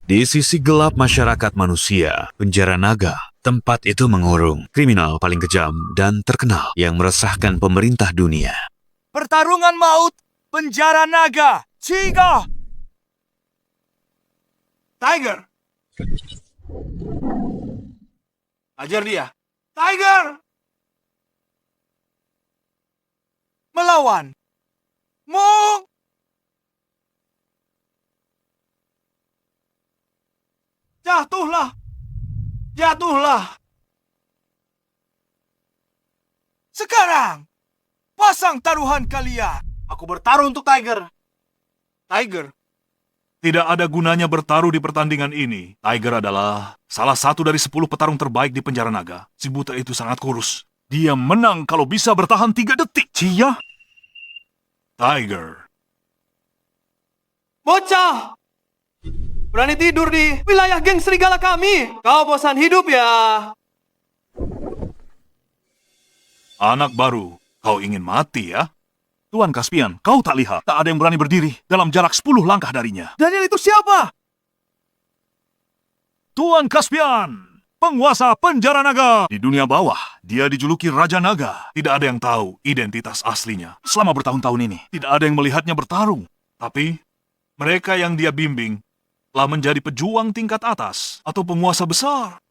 Di sisi gelap masyarakat manusia, penjara naga, tempat itu mengurung kriminal paling kejam dan terkenal yang meresahkan pemerintah dunia. Pertarungan maut, penjara naga, Chiga! Tiger! Ajar dia. Tiger! Melawan. Mong! Jatuhlah! Jatuhlah! Sekarang, pasang taruhan kalian. Aku bertaruh untuk Tiger. Tiger? Tidak ada gunanya bertaruh di pertandingan ini. Tiger adalah salah satu dari 10 petarung terbaik di penjara naga. Si buta itu sangat kurus. Dia menang kalau bisa bertahan 3 detik. Cia? Tiger. Bocah! Berani tidur di wilayah geng serigala kami. Kau bosan hidup ya? Anak baru, kau ingin mati ya? Tuan Caspian, kau tak lihat? Tak ada yang berani berdiri dalam jarak 10 langkah darinya. Daniel itu siapa? Tuan Caspian, penguasa penjara naga. Di dunia bawah, dia dijuluki Raja Naga. Tidak ada yang tahu identitas aslinya. Selama bertahun-tahun ini, tidak ada yang melihatnya bertarung. Tapi, mereka yang dia bimbing telah menjadi pejuang tingkat atas atau penguasa besar.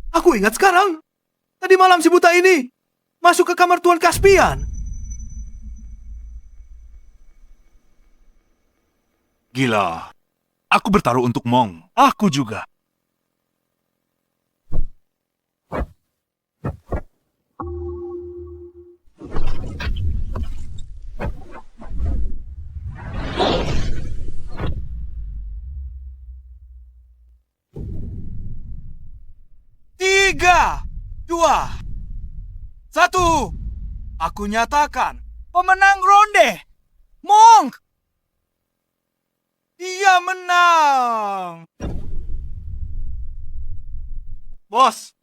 Aku ingat sekarang. Tadi malam si buta ini masuk ke kamar Tuan Caspian. Gila. Aku bertaruh untuk Mong. Aku juga. Tiga, dua, satu. Aku nyatakan pemenang ronde, Monk. Dia menang. Bos.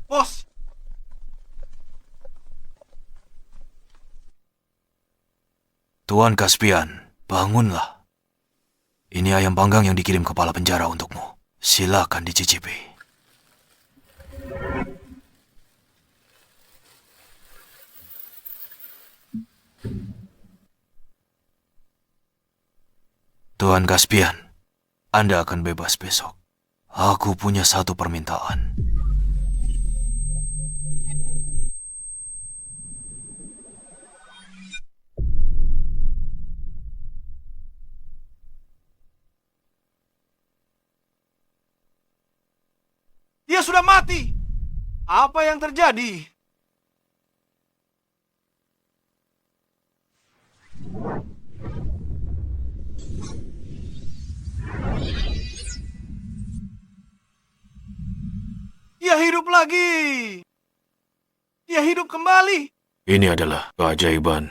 Bos. Tuan Caspian, bangunlah. Ini ayam panggang yang dikirim kepala penjara untukmu. Silakan dicicipi. Tuan Caspian, Anda akan bebas besok. Aku punya satu permintaan. Dia sudah mati. Apa yang terjadi? Dia hidup lagi. Dia hidup kembali. Ini adalah keajaiban.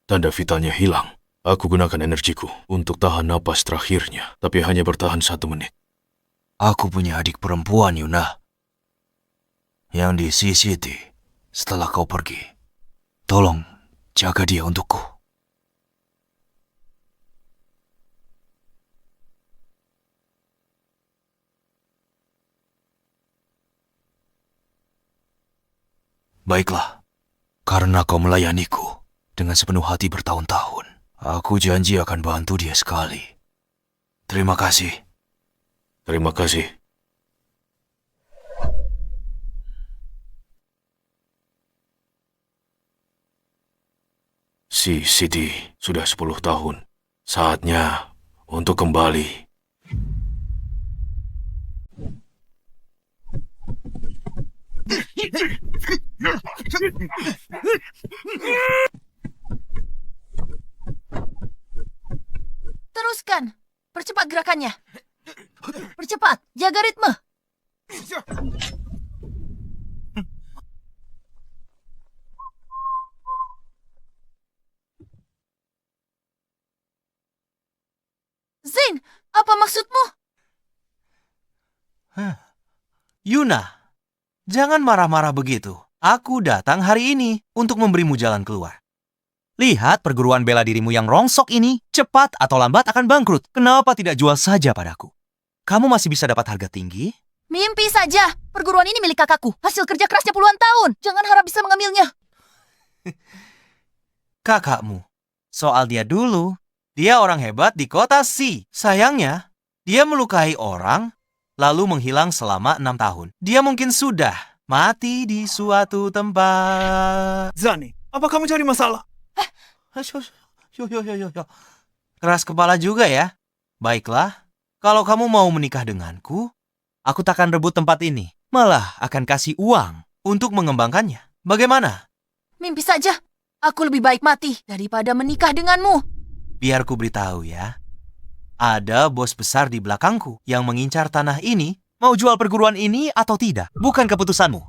Tanda vitalnya hilang. Aku gunakan energiku untuk tahan napas terakhirnya, tapi hanya bertahan 1 menit. Aku punya adik perempuan, Yuna, yang di CCT setelah kau pergi. Tolong jaga dia untukku. Baiklah, karena kau melayaniku dengan sepenuh hati bertahun-tahun, aku janji akan bantu dia sekali. Terima kasih. Terima kasih. Si Siti sudah 10 tahun. Saatnya untuk kembali. Teruskan. Percepat gerakannya. Percepat. Jaga ritme. Zain, apa maksudmu? Yuna, jangan marah-marah begitu. Aku datang hari ini untuk memberimu jalan keluar. Lihat perguruan bela dirimu yang rongsok ini, cepat atau lambat akan bangkrut. Kenapa tidak jual saja padaku? Kamu masih bisa dapat harga tinggi? Mimpi saja. Perguruan ini milik kakakku. Hasil kerja kerasnya puluhan tahun. Jangan harap bisa mengambilnya. Kakakmu. Soal dia dulu, dia orang hebat di kota C. Sayangnya, dia melukai orang, lalu menghilang selama 6 tahun. Dia mungkin sudah mati di suatu tempat. Zani, apa kamu cari masalah? Yo. Keras kepala juga ya. Baiklah, kalau kamu mau menikah denganku, aku takkan rebut tempat ini. Malah akan kasih uang untuk mengembangkannya. Bagaimana? Mimpi saja. Aku lebih baik mati daripada menikah denganmu. Biar ku beritahu ya. Ada bos besar di belakangku yang mengincar tanah ini. Mau jual perguruan ini atau tidak? Bukan keputusanmu.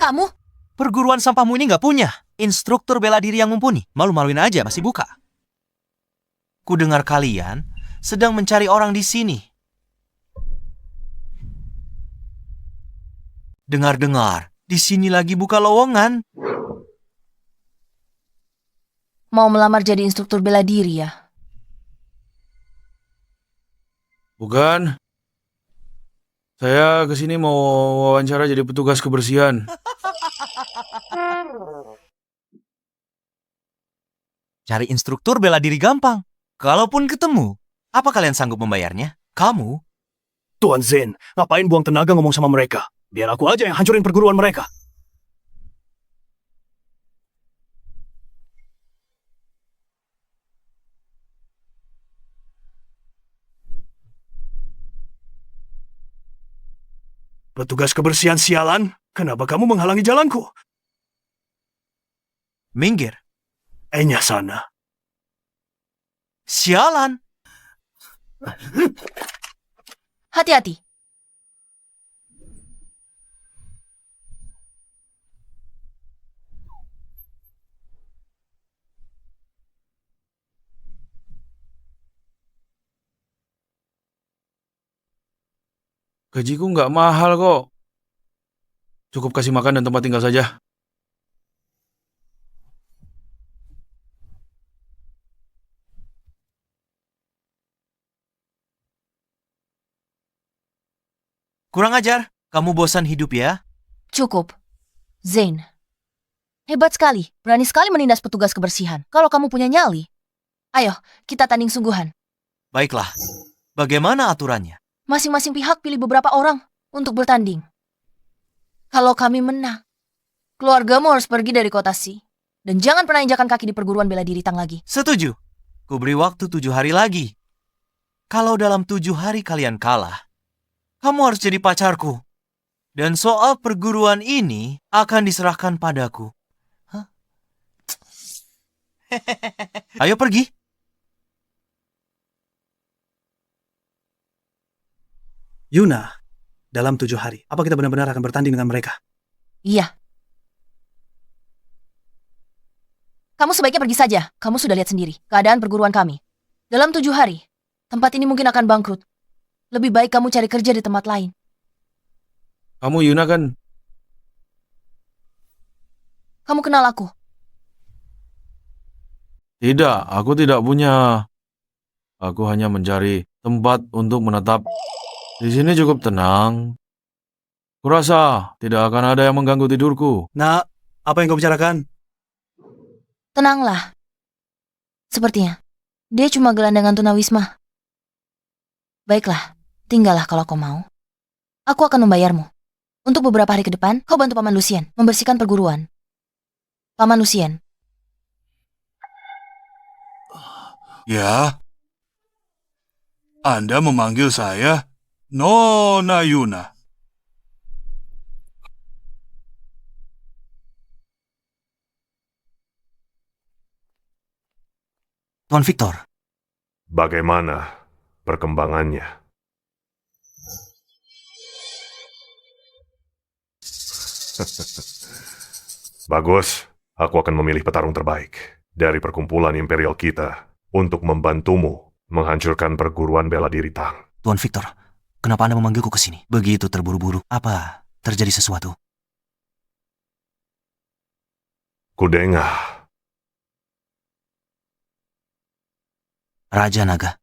Kamu? Perguruan sampahmu ini nggak punya instruktur bela diri yang mumpuni. Malu-maluin aja masih buka. Ku dengar kalian sedang mencari orang di sini. Dengar-dengar, di sini lagi buka lowongan. Mau melamar jadi instruktur bela diri ya? Bukan. Saya kesini mau wawancara jadi petugas kebersihan. Cari instruktur bela diri gampang. Kalaupun ketemu, apa kalian sanggup membayarnya? Kamu? Tuan Zen, ngapain buang tenaga ngomong sama mereka? Biar aku aja yang hancurin perguruan mereka. Petugas kebersihan sialan, kenapa kamu menghalangi jalanku? Minggir. Enya sana. Sialan. Hati-hati. Gajiku nggak mahal kok. Cukup kasih makan dan tempat tinggal saja. Kurang ajar. Kamu bosan hidup ya? Cukup. Zain. Hebat sekali. Berani sekali menindas petugas kebersihan. Kalau kamu punya nyali. Ayo, kita tanding sungguhan. Baiklah. Bagaimana aturannya? Masing-masing pihak pilih beberapa orang untuk bertanding. Kalau kami menang, keluargamu harus pergi dari kota Si. Dan jangan pernah injakan kaki di perguruan bela diri Tang lagi. Setuju. Ku beri waktu 7 hari lagi. Kalau dalam 7 hari kalian kalah, kamu harus jadi pacarku. Dan soal perguruan ini akan diserahkan padaku. Hah? Ayo pergi. Yuna, dalam 7 hari, apa kita benar-benar akan bertanding dengan mereka? Iya. Kamu sebaiknya pergi saja. Kamu sudah lihat sendiri keadaan perguruan kami. Dalam 7 hari, tempat ini mungkin akan bangkrut. Lebih baik kamu cari kerja di tempat lain. Kamu Yuna kan? Kamu kenal aku? Tidak, aku tidak punya. Aku hanya mencari tempat untuk menetap. Di sini cukup tenang. Kurasa tidak akan ada yang mengganggu tidurku. Nak, apa yang kau bicarakan? Tenanglah. Sepertinya, dia cuma gelandangan tunawisma. Baiklah, tinggallah kalau kau mau. Aku akan membayarmu. Untuk beberapa hari ke depan, kau bantu Paman Lucien membersihkan perguruan. Paman Lucien. Ya? Anda memanggil saya Nona Yuna. Tuan Victor. Bagaimana perkembangannya? Bagus, aku akan memilih petarung terbaik dari perkumpulan imperial kita untuk membantumu menghancurkan perguruan bela diri Tang. Tuan Victor, kenapa Anda memanggilku ke sini? Begitu terburu-buru. Apa terjadi sesuatu? Kudengah, Raja Naga,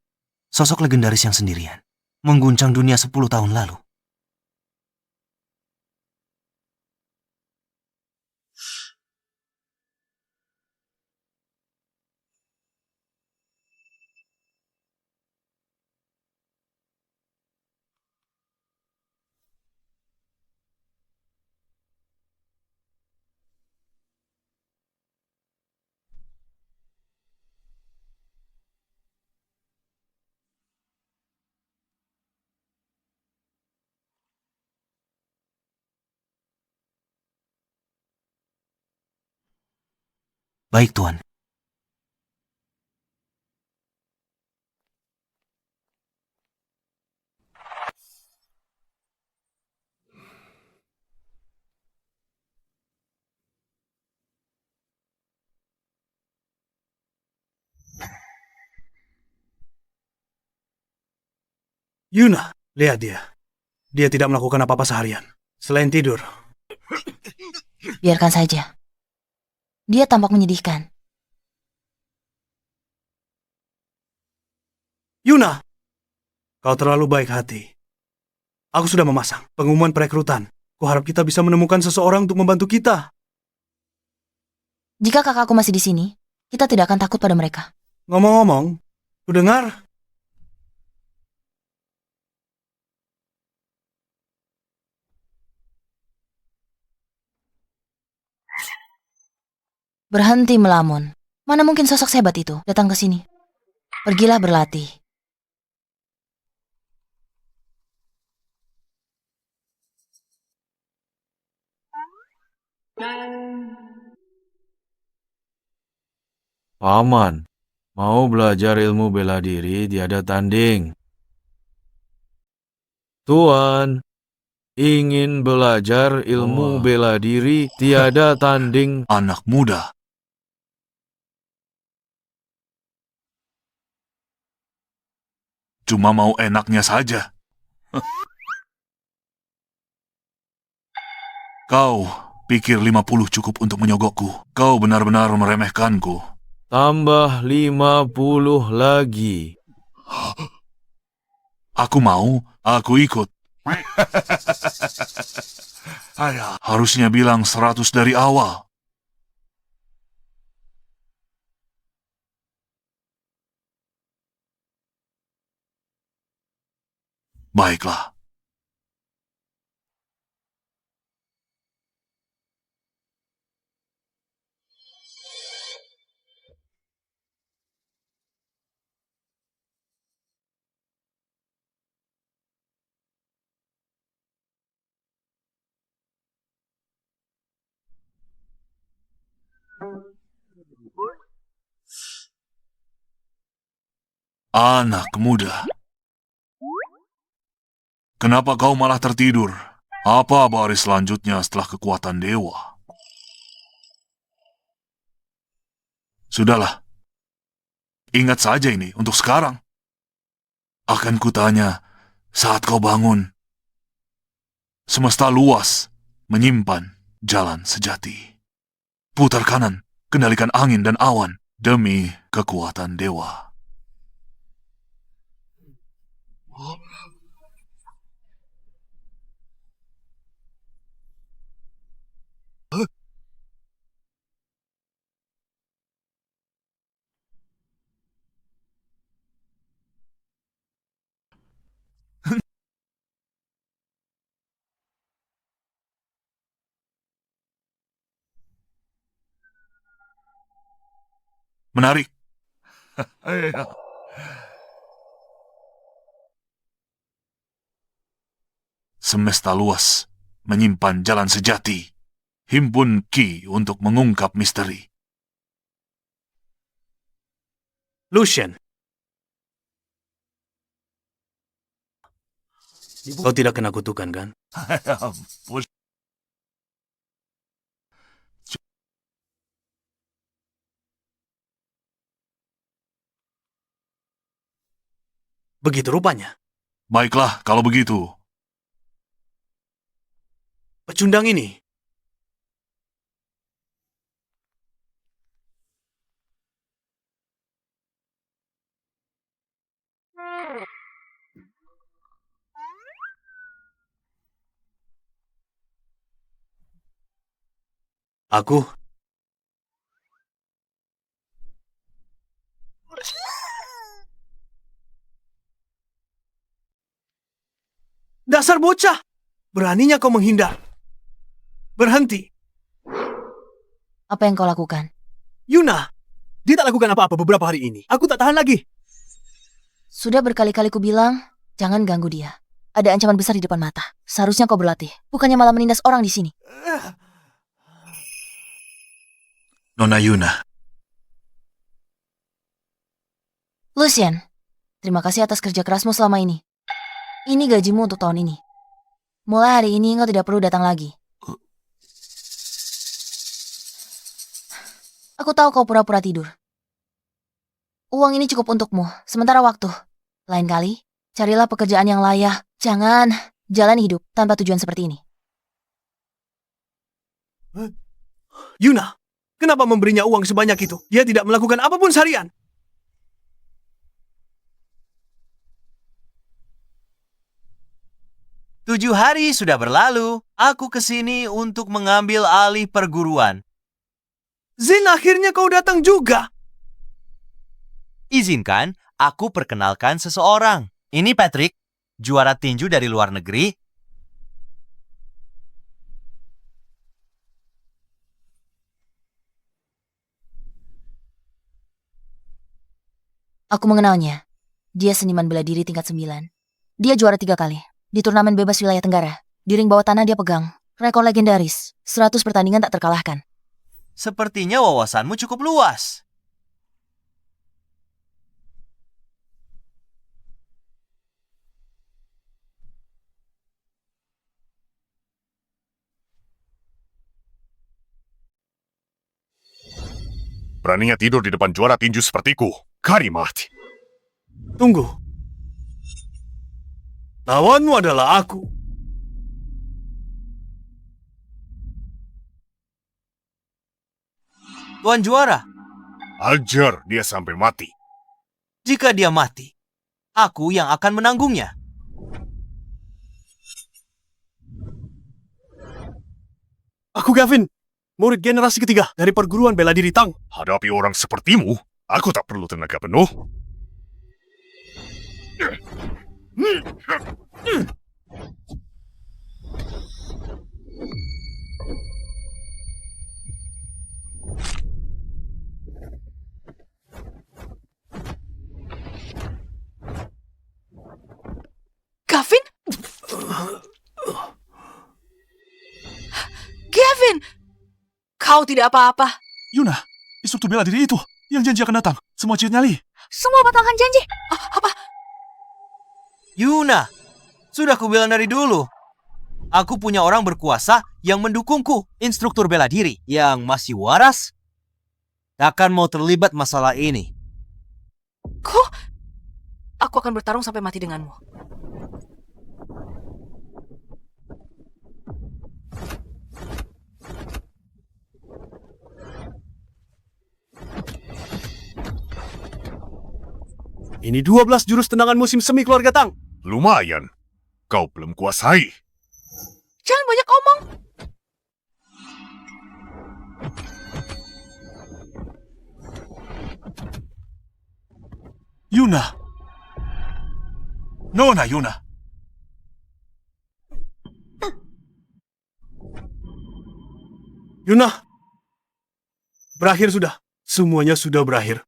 sosok legendaris yang sendirian, mengguncang dunia 10 tahun lalu. Baik, Tuan. Yuna, lihat dia. Dia tidak melakukan apa-apa seharian. Selain tidur. Biarkan saja. Dia tampak menyedihkan. Yuna, kau terlalu baik hati. Aku sudah memasang pengumuman perekrutan. Kuharap kita bisa menemukan seseorang untuk membantu kita. Jika kakakku masih di sini, kita tidak akan takut pada mereka. Ngomong-ngomong, ku dengar Berhenti melamun. Mana mungkin sosok sehebat itu datang ke sini? Pergilah berlatih. Paman, mau belajar ilmu bela diri tiada tanding. Tuan, ingin belajar ilmu bela diri tiada tanding. Anak muda. Cuma mau enaknya saja. Kau pikir 50 cukup untuk menyogokku. Kau benar-benar meremehkanku. Tambah 50 lagi. Aku mau, aku ikut. Harusnya bilang 100 dari awal. Baiklah. Anak muda. Kenapa kau malah tertidur? Apa baris selanjutnya setelah kekuatan dewa? Sudahlah. Ingat saja ini untuk sekarang. Akan kutanya saat kau bangun. Semesta luas menyimpan jalan sejati. Putar kanan, kendalikan angin dan awan demi kekuatan dewa. Menarik. Semesta luas menyimpan jalan sejati. Himpun ki untuk mengungkap misteri. Lucian. Kau tidak kena kutukan, kan? Ampun. Begitu rupanya. Baiklah, kalau begitu. Pecundang ini Aku dasar bocah! Beraninya kau menghindar. Berhenti. Apa yang kau lakukan? Yuna, dia tak lakukan apa-apa beberapa hari ini. Aku tak tahan lagi. Sudah berkali-kali ku bilang, jangan ganggu dia. Ada ancaman besar di depan mata. Seharusnya kau berlatih, bukannya malah menindas orang di sini. Nona Yuna, Lucian, terima kasih atas kerja kerasmu selama ini. Ini gajimu untuk tahun ini. Mulai hari ini kau tidak perlu datang lagi. Aku tahu kau pura-pura tidur. Uang ini cukup untukmu, sementara waktu. Lain kali, carilah pekerjaan yang layak. Jangan jalani hidup tanpa tujuan seperti ini. Yuna, kenapa memberinya uang sebanyak itu? Dia tidak melakukan apapun seharian. Tujuh hari sudah berlalu. Aku kesini untuk mengambil alih perguruan. Zin, akhirnya kau datang juga. Izinkan aku perkenalkan seseorang. Ini Patrick, juara tinju dari luar negeri. Aku mengenalnya. Dia seniman bela diri tingkat 9. Dia juara 3 kali. Di turnamen bebas wilayah Tenggara. Di ring bawah tanah dia pegang rekor legendaris. 100 pertandingan tak terkalahkan. Sepertinya wawasanmu cukup luas. Beraninya tidur di depan juara tinju sepertiku. Karimat. tunggu. Lawanmu adalah aku. Tuan juara, Ajar dia sampai mati. jika dia mati, aku yang akan menanggungnya. Aku Gavin, murid generasi ketiga dari perguruan bela diri Tang. Hadapi orang sepertimu, aku tak perlu tenaga penuh. Gavin? Gavin! Kau tidak apa-apa. Yuna, instruktur bela diri itu yang janji akan datang. Semua ciut nyali. Semua batalkan janji. Apa? Yuna, sudah kubilang dari dulu. Aku punya orang berkuasa yang mendukungku, instruktur bela diri yang masih waras. Takkan mau terlibat masalah ini. Kok? Aku akan bertarung sampai mati denganmu. Ini 12 jurus tendangan musim semi keluarga Tang. Lumayan. Kau belum kuasai. Jangan banyak omong. Yuna. Nona Yuna. Yuna, berakhir sudah. Semuanya sudah berakhir.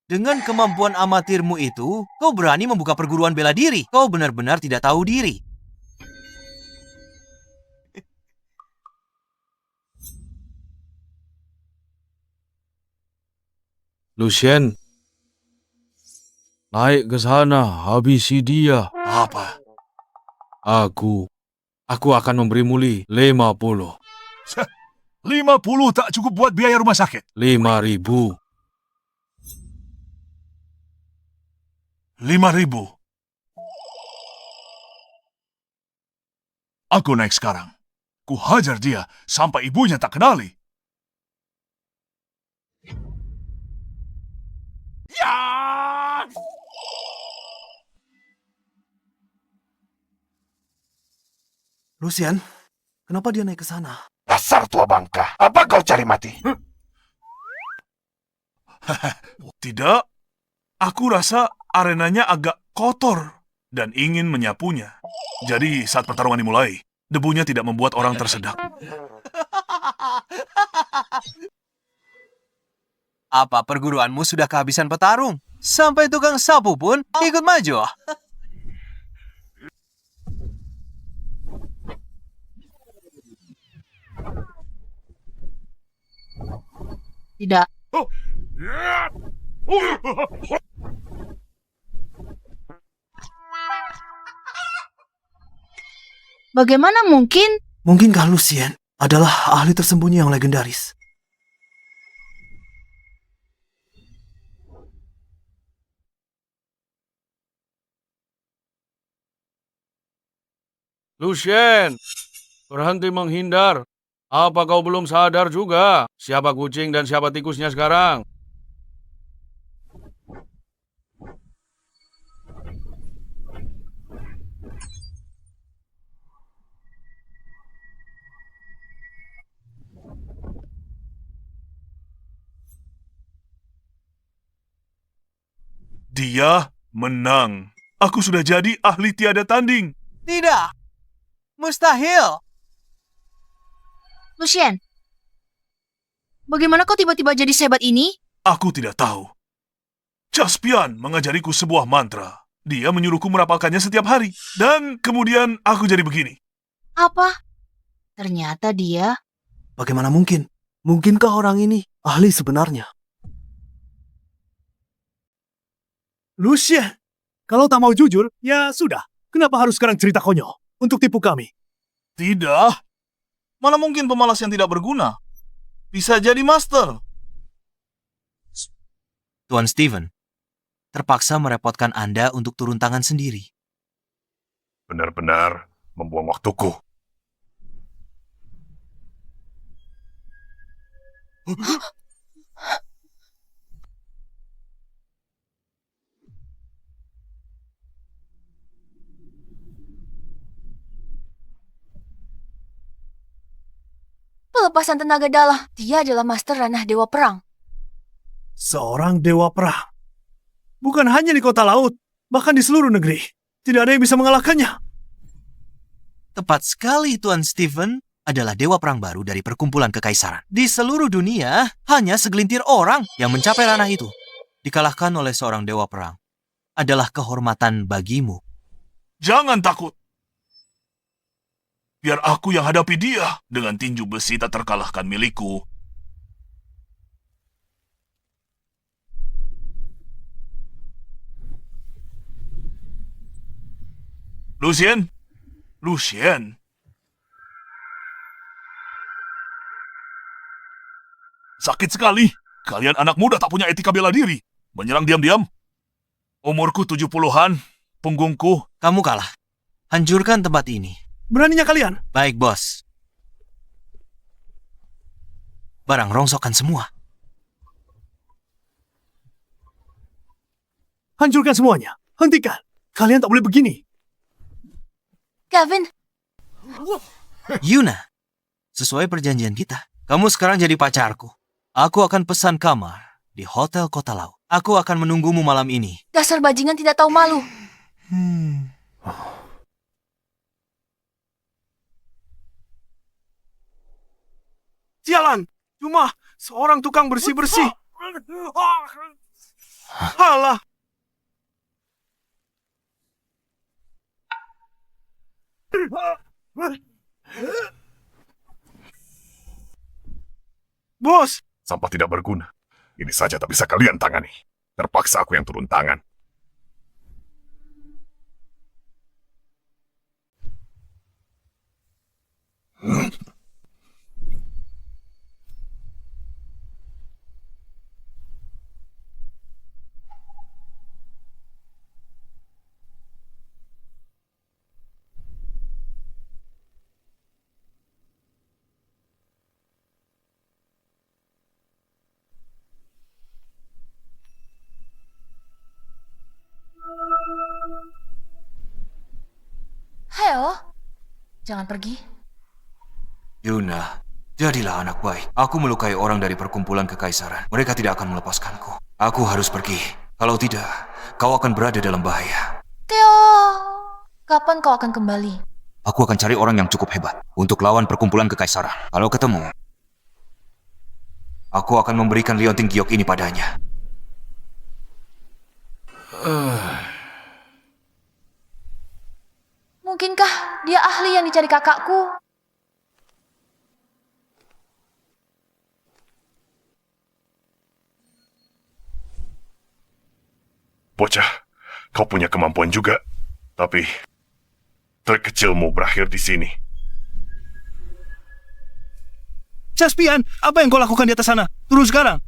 Dengan kemampuan amatirmu itu, kau berani membuka perguruan bela diri. Kau benar-benar tidak tahu diri. Lucien, naik ke sana, habisi dia. Apa? Aku akan memberimu 50. 50 tak cukup buat biaya rumah sakit. 5.000. 5.000. Aku naik sekarang. Ku hajar dia sampai ibunya tak kenali. Ya! Lucian, kenapa dia naik ke sana? Dasar tua bangka, apa kau cari mati? Tidak, aku rasa arenanya agak kotor dan ingin menyapunya. Jadi saat pertarungan dimulai, debunya tidak membuat orang tersedak. Apa perguruanmu sudah kehabisan petarung? Sampai tukang sapu pun ikut maju. Tidak. Bagaimana mungkin? Mungkinkah Lucien adalah ahli tersembunyi yang legendaris? Lucien, berhenti menghindar. Apa kau belum sadar juga siapa kucing dan siapa tikusnya sekarang? Dia menang. Aku sudah jadi ahli tiada tanding. Tidak, mustahil. Lucien, bagaimana kau tiba-tiba jadi sehebat ini? Aku tidak tahu. Caspian mengajariku sebuah mantra. Dia menyuruhku merapalkannya setiap hari. Dan kemudian aku jadi begini. Apa? Ternyata dia... Bagaimana mungkin? Mungkinkah orang ini ahli sebenarnya? Lucien, kalau tak mau jujur, ya sudah. Kenapa harus sekarang cerita konyol untuk tipu kami? Tidak. Mana mungkin pemalas yang tidak berguna? Bisa jadi master. Tuan Steven, terpaksa merepotkan Anda untuk turun tangan sendiri. Benar-benar membuang waktuku. Pelepasan tenaga dalam. Dia adalah master ranah dewa perang. Seorang dewa perang. Bukan hanya di kota laut, bahkan di seluruh negeri. Tidak ada yang bisa mengalahkannya. Tepat sekali, Tuan Steven adalah dewa perang baru dari perkumpulan kekaisaran. Di seluruh dunia, hanya segelintir orang yang mencapai ranah itu. Dikalahkan oleh seorang dewa perang adalah kehormatan bagimu. Jangan takut. Biar aku yang hadapi dia dengan tinju besi tak terkalahkan milikku. Lucien? Lucien? Sakit sekali. Kalian anak muda tak punya etika bela diri. Menyerang diam-diam. Umurku 70-an, punggungku. Kamu kalah. Hancurkan tempat ini. Beraninya kalian? Baik, bos. Barang rongsokkan semua. Hancurkan semuanya. Hentikan. Kalian tak boleh begini. Gavin, Yuna, sesuai perjanjian kita, kamu sekarang jadi pacarku. Aku akan pesan kamar di Hotel Kota Laut. Aku akan menunggumu malam ini. dasar bajingan tidak tahu malu. Sialan. Cuma seorang tukang bersih-bersih. Halah. Bos, Sampah tidak berguna. Ini saja tak bisa kalian tangani. Terpaksa aku yang turun tangan. Heo, jangan pergi. Yuna, Jadilah anak baik. Aku melukai orang dari perkumpulan kekaisaran. Mereka tidak akan melepaskanku. Aku harus pergi. Kalau tidak, kau akan berada dalam bahaya. Theo, kapan kau akan kembali? Aku akan cari orang yang cukup hebat untuk lawan perkumpulan kekaisaran. Kalau ketemu, aku akan memberikan liontin giok ini padanya. Mungkinkah dia ahli yang dicari kakakku? Bocah, kau punya kemampuan juga. Tapi, trik kecilmu berakhir di sini. Caspian, apa yang kau lakukan di atas sana? Turun sekarang.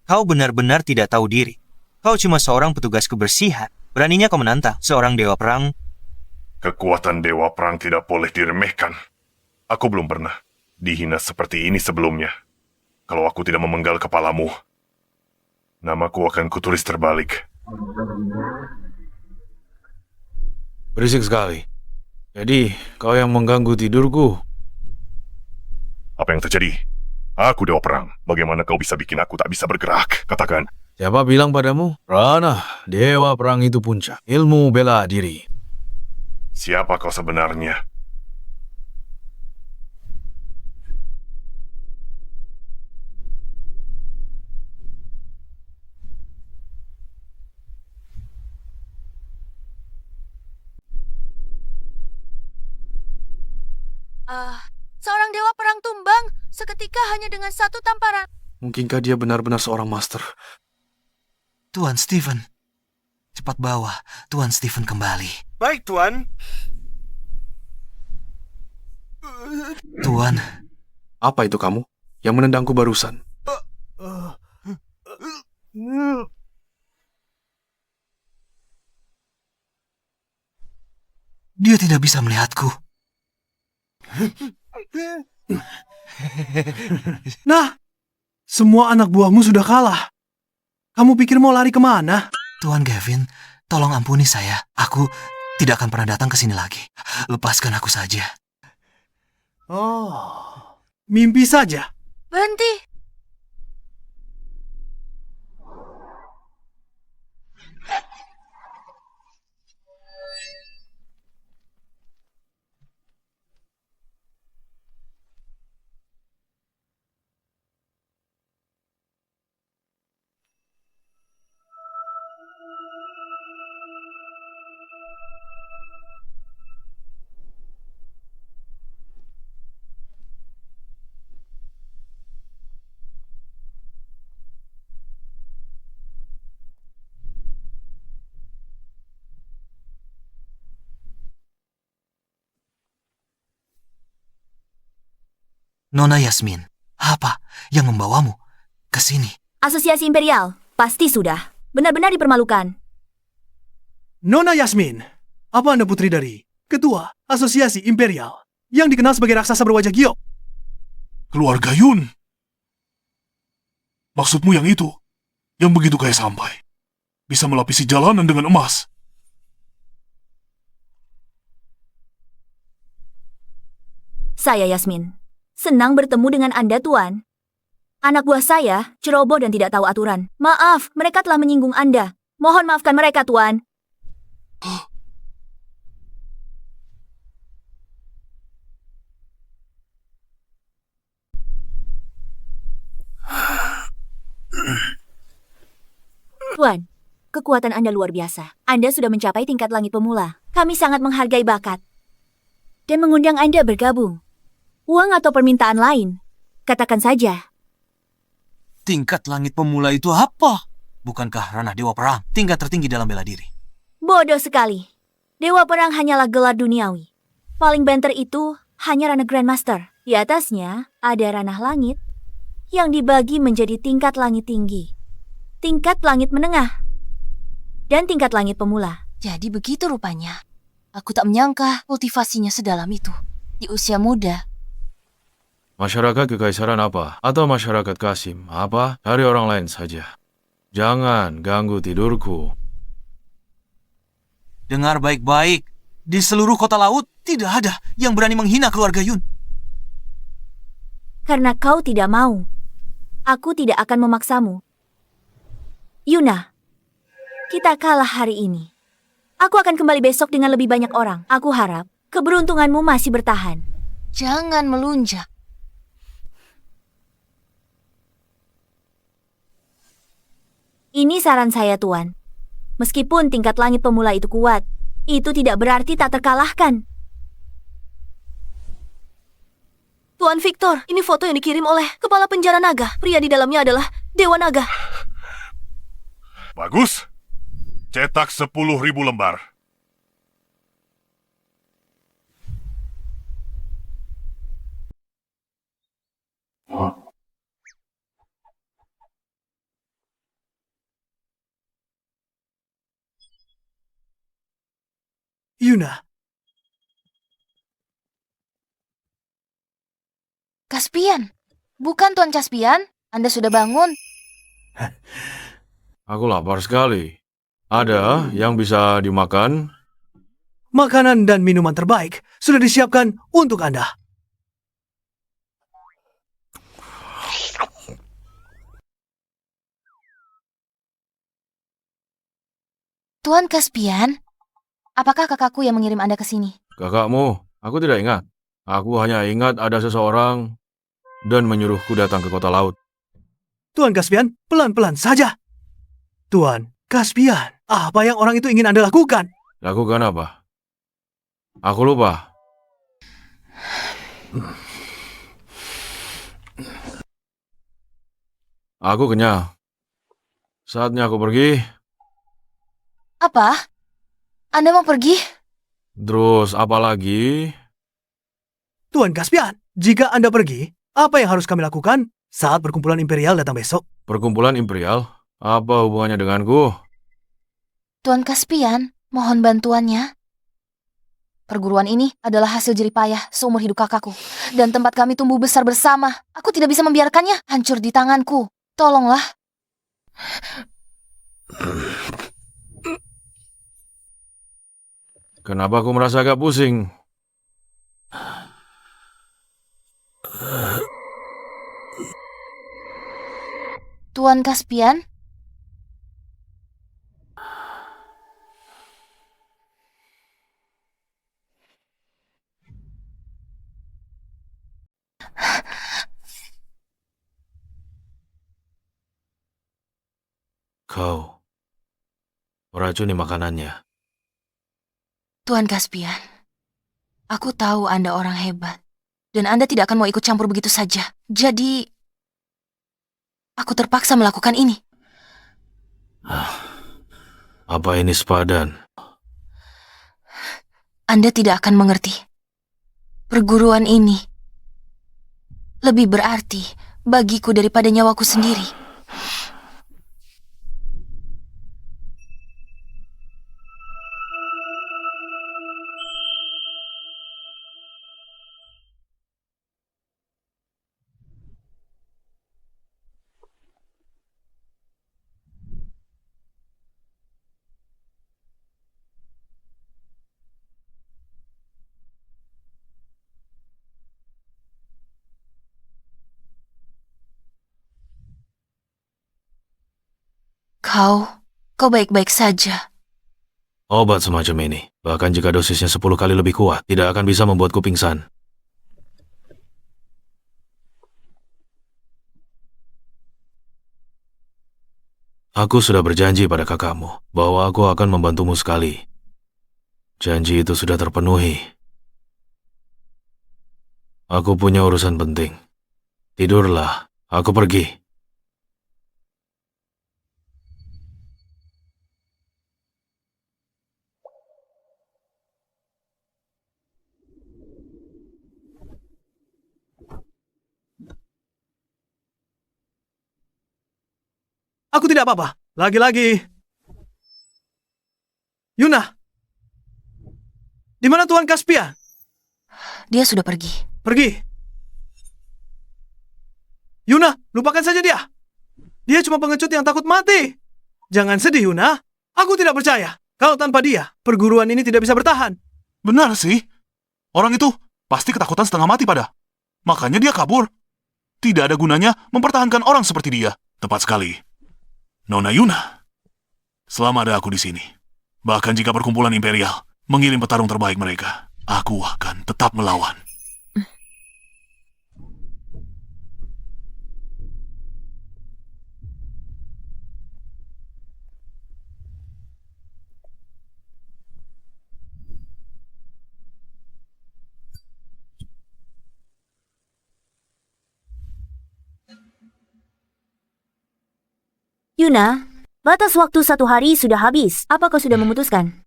Kau benar-benar tidak tahu diri. Kau cuma seorang petugas kebersihan. Beraninya kau menantang seorang dewa perang. Kekuatan Dewa Perang tidak boleh diremehkan. Aku belum pernah dihina seperti ini sebelumnya. Kalau aku tidak memenggal kepalamu, namaku akan kutulis terbalik. Berisik sekali. Jadi, kau yang mengganggu tidurku. Apa yang terjadi? Aku Dewa Perang. Bagaimana kau bisa bikin aku tak bisa bergerak? Katakan. Siapa bilang padamu? Ranah, Dewa Perang itu puncak. Ilmu bela diri. Siapa kau sebenarnya? Seorang dewa perang tumbang seketika hanya dengan satu tamparan. Mungkinkah dia benar-benar seorang master? Tuan Stephen. Cepat bawa Tuan Stephen kembali. Baik, Tuan. Tuan, Apa itu kamu? Yang menendangku barusan. dia tidak bisa melihatku. Nah, semua anak buahmu sudah kalah. Kamu pikir mau lari kemana? Tuan Gavin, tolong ampuni saya. Aku tidak akan pernah datang ke sini lagi. Lepaskan aku saja. Oh, mimpi saja. Berhenti. Nona Yasmin, apa yang membawamu ke sini? Asosiasi Imperial, pasti sudah. Benar-benar dipermalukan. Nona Yasmin, apa Anda putri dari Ketua Asosiasi Imperial yang dikenal sebagai raksasa berwajah giok? Keluarga Yun. Maksudmu yang itu? Yang begitu kaya sampai bisa melapisi jalanan dengan emas. Saya Yasmin. Senang bertemu dengan Anda, Tuan. Anak buah saya ceroboh dan tidak tahu aturan. Maaf, mereka telah menyinggung Anda. Mohon maafkan mereka, Tuan. Tuan, kekuatan Anda luar biasa. Anda sudah mencapai tingkat langit pemula. Kami sangat menghargai bakat dan mengundang Anda bergabung. Uang atau permintaan lain, katakan saja. Tingkat langit pemula itu apa? Bukankah ranah dewa perang tingkat tertinggi dalam bela diri? Bodoh sekali. Dewa perang hanyalah gelar duniawi. Paling banter itu hanya ranah Grandmaster. Di atasnya ada ranah langit yang dibagi menjadi tingkat langit tinggi, tingkat langit menengah, dan tingkat langit pemula. Jadi begitu rupanya. Aku tak menyangka kultivasinya sedalam itu. Di usia muda. Masyarakat kekaisaran apa? Atau masyarakat Kasim? Apa? Cari orang lain saja. Jangan ganggu tidurku. Dengar baik-baik. Di seluruh kota laut tidak ada yang berani menghina keluarga Yun. karena kau tidak mau. Aku tidak akan memaksamu. Yuna, kita kalah hari ini. Aku akan kembali besok dengan lebih banyak orang. Aku harap keberuntunganmu masih bertahan. Jangan melunjak. Ini saran saya, Tuan. Meskipun tingkat langit pemula itu kuat, itu tidak berarti tak terkalahkan. Tuan Victor, ini foto yang dikirim oleh kepala penjara naga. Pria di dalamnya adalah Dewa Naga. Bagus. Cetak 10.000 lembar. Yuna, Caspian. Bukan Tuan Caspian, Anda sudah bangun. Aku lapar sekali. Ada yang bisa dimakan? makanan dan minuman terbaik sudah disiapkan untuk Anda. Tuan Caspian, apakah kakakku yang mengirim Anda ke sini? Kakakmu, aku tidak ingat. Aku hanya ingat ada seseorang dan menyuruhku datang ke kota laut. Tuan Caspian, pelan-pelan saja. Tuan Caspian, apa yang orang itu ingin Anda lakukan? Lakukan apa? Aku lupa. Aku kenyang. Saatnya aku pergi. Apa? Anda mau pergi? Terus apa lagi? Tuan Caspian, jika Anda pergi, apa yang harus kami lakukan saat perkumpulan Imperial datang besok? Perkumpulan Imperial? Apa hubungannya denganku? Tuan Caspian, mohon bantuannya. Perguruan ini adalah hasil jerih payah seumur hidup kakakku. Dan tempat kami tumbuh besar bersama. Aku tidak bisa membiarkannya hancur di tanganku. Tolonglah. Kenapa aku merasa agak pusing? Tuan Caspian? Kau meracuni makanannya. Tuan Caspian, aku tahu Anda orang hebat. Dan Anda tidak akan mau ikut campur begitu saja. Jadi, aku terpaksa melakukan ini. Apa ini sepadan? Anda tidak akan mengerti. Perguruan ini lebih berarti bagiku daripada nyawaku sendiri. Kau baik-baik saja. Obat semacam ini, bahkan jika dosisnya 10 kali lebih kuat, tidak akan bisa membuatku pingsan. Aku sudah berjanji pada kakakmu bahwa aku akan membantumu sekali. Janji itu sudah terpenuhi. Aku punya urusan penting. Tidurlah, aku pergi. Aku tidak apa-apa. Lagi-lagi. Yuna. Di mana Tuan Caspian? Dia sudah pergi. Pergi. Yuna, lupakan saja dia. Dia cuma pengecut yang takut mati. Jangan sedih, Yuna. Aku tidak percaya. Kalau tanpa dia, perguruan ini tidak bisa bertahan. Benar sih. Orang itu pasti ketakutan setengah mati pada. Makanya dia kabur. Tidak ada gunanya mempertahankan orang seperti dia. Tepat sekali. Nona Yuna. Selama ada aku di sini, bahkan jika perkumpulan imperial mengirim petarung terbaik mereka, aku akan tetap melawan. Yuna, batas waktu 1 hari sudah habis. Apa kau sudah memutuskan?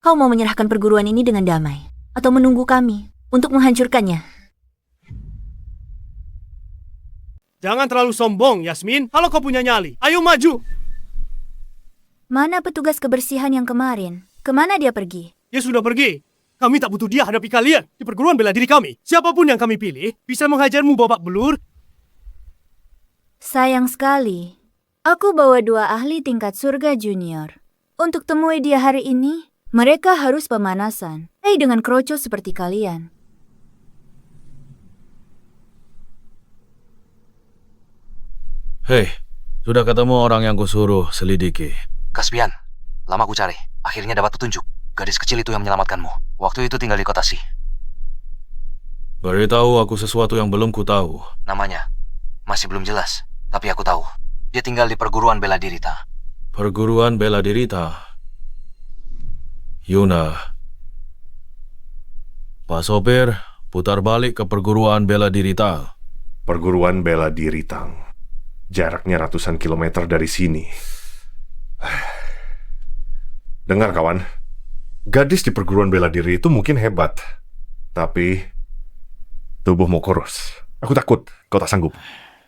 Kau mau menyerahkan perguruan ini dengan damai, atau menunggu kami untuk menghancurkannya? Jangan terlalu sombong, Yasmin. Kalau kau punya nyali, ayo maju. Mana petugas kebersihan yang kemarin? Kemana dia pergi? Dia sudah pergi. Kami tak butuh dia hadapi kalian di perguruan bela diri kami. Siapapun yang kami pilih bisa menghajarmu babak belur. Sayang sekali. Aku bawa 2 ahli tingkat surga junior. Untuk temui dia hari ini, mereka harus pemanasan. Dengan kroco seperti kalian. Hei, sudah ketemu orang yang kusuruh selidiki. Caspian, lama ku cari. Akhirnya dapat petunjuk. Gadis kecil itu yang menyelamatkanmu. Waktu itu tinggal di kota Si. Beritahu aku sesuatu yang belum ku tahu. Namanya masih belum jelas, tapi aku tahu. Dia tinggal di perguruan bela dirita. Perguruan bela dirita. Yuna. Pak sopir, putar balik ke perguruan bela dirita. Perguruan bela diri Tang. Jaraknya ratusan kilometer dari sini. Dengar kawan, gadis di perguruan bela diri itu mungkin hebat, tapi tubuhmu kurus. Aku takut kau tak sanggup.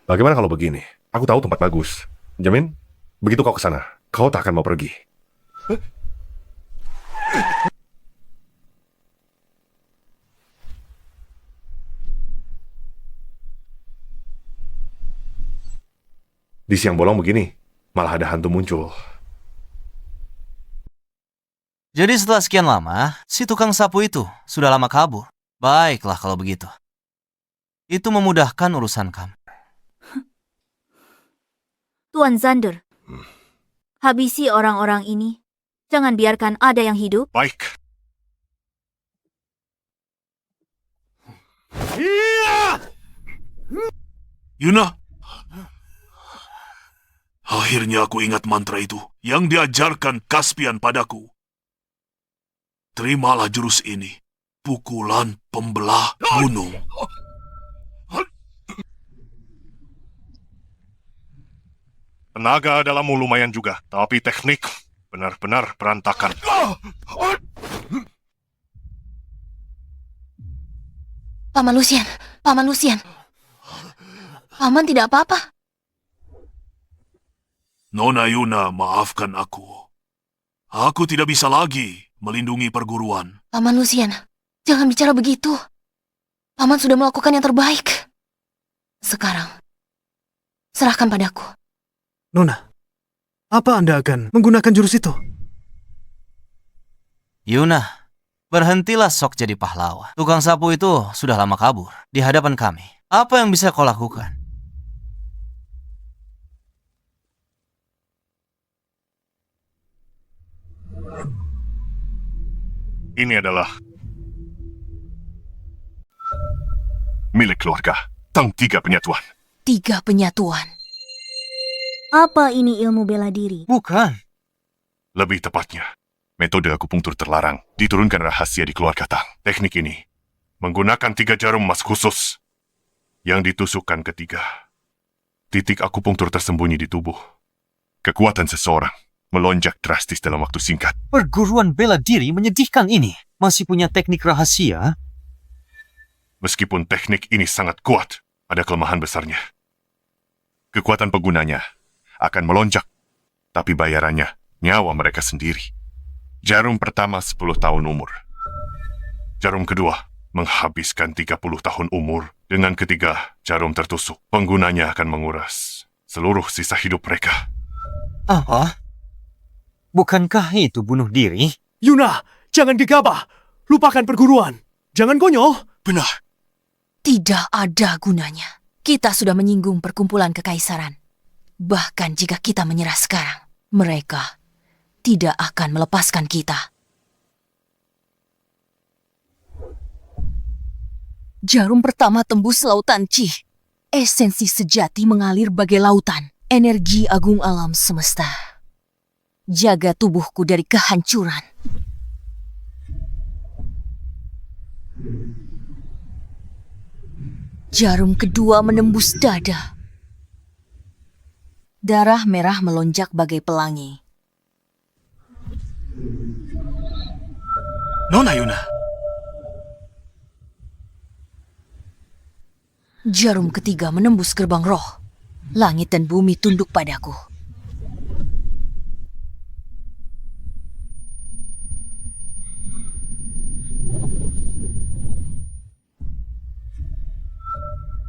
Bagaimana kalau begini? Aku tahu tempat bagus. Jamin, begitu kau ke sana, kau tak akan mau pergi. Di siang bolong begini, malah ada hantu muncul. Jadi setelah sekian lama, si tukang sapu itu sudah lama kabur. Baiklah kalau begitu. Itu memudahkan urusan kamu. Tuan Xander, habisi orang-orang ini. Jangan biarkan ada yang hidup. Baik. Yuna. Akhirnya aku ingat mantra itu yang diajarkan Caspian padaku. Terimalah jurus ini, pukulan pembelah gunung. Tenaga dalammu lumayan juga, tapi teknik benar-benar berantakan. Paman Lucian, Paman Lucian. Paman tidak apa-apa. Nona Yuna, maafkan aku. Aku tidak bisa lagi melindungi perguruan. Paman Lucian, jangan bicara begitu. Paman sudah melakukan yang terbaik. Sekarang, serahkan padaku. Nona, apa Anda akan menggunakan jurus itu? Yuna, berhentilah sok jadi pahlawan. Tukang sapu itu sudah lama kabur di hadapan kami. Apa yang bisa kau lakukan? Ini adalah milik keluarga, Tang Tiga Penyatuan. 3 penyatuan. Apa ini ilmu bela diri? Bukan. Lebih tepatnya, metode akupunktur terlarang diturunkan rahasia di keluarga Tang. Teknik ini menggunakan 3 jarum emas khusus yang ditusukkan ke 3 titik akupunktur tersembunyi di tubuh. Kekuatan seseorang melonjak drastis dalam waktu singkat. Perguruan bela diri menyedihkan ini. Masih punya teknik rahasia? Meskipun teknik ini sangat kuat, ada kelemahan besarnya. Kekuatan penggunanya akan melonjak, tapi bayarannya nyawa mereka sendiri. Jarum pertama 10 tahun umur. Jarum kedua menghabiskan 30 tahun umur. Dengan ketiga jarum tertusuk, penggunanya akan menguras seluruh sisa hidup mereka. Apa? Bukankah itu bunuh diri? Yuna, jangan gegabah. Lupakan perguruan. Jangan konyol. Benar. Tidak ada gunanya. Kita sudah menyinggung perkumpulan kekaisaran. Bahkan jika kita menyerah sekarang, mereka tidak akan melepaskan kita. Jarum pertama tembus lautan Qi. Esensi sejati mengalir bagai lautan. Energi agung alam semesta. Jaga tubuhku dari kehancuran. Jarum kedua menembus dada. Darah merah melonjak bagai pelangi. Nona Yuna, Jarum ketiga menembus gerbang roh. Langit dan bumi tunduk padaku.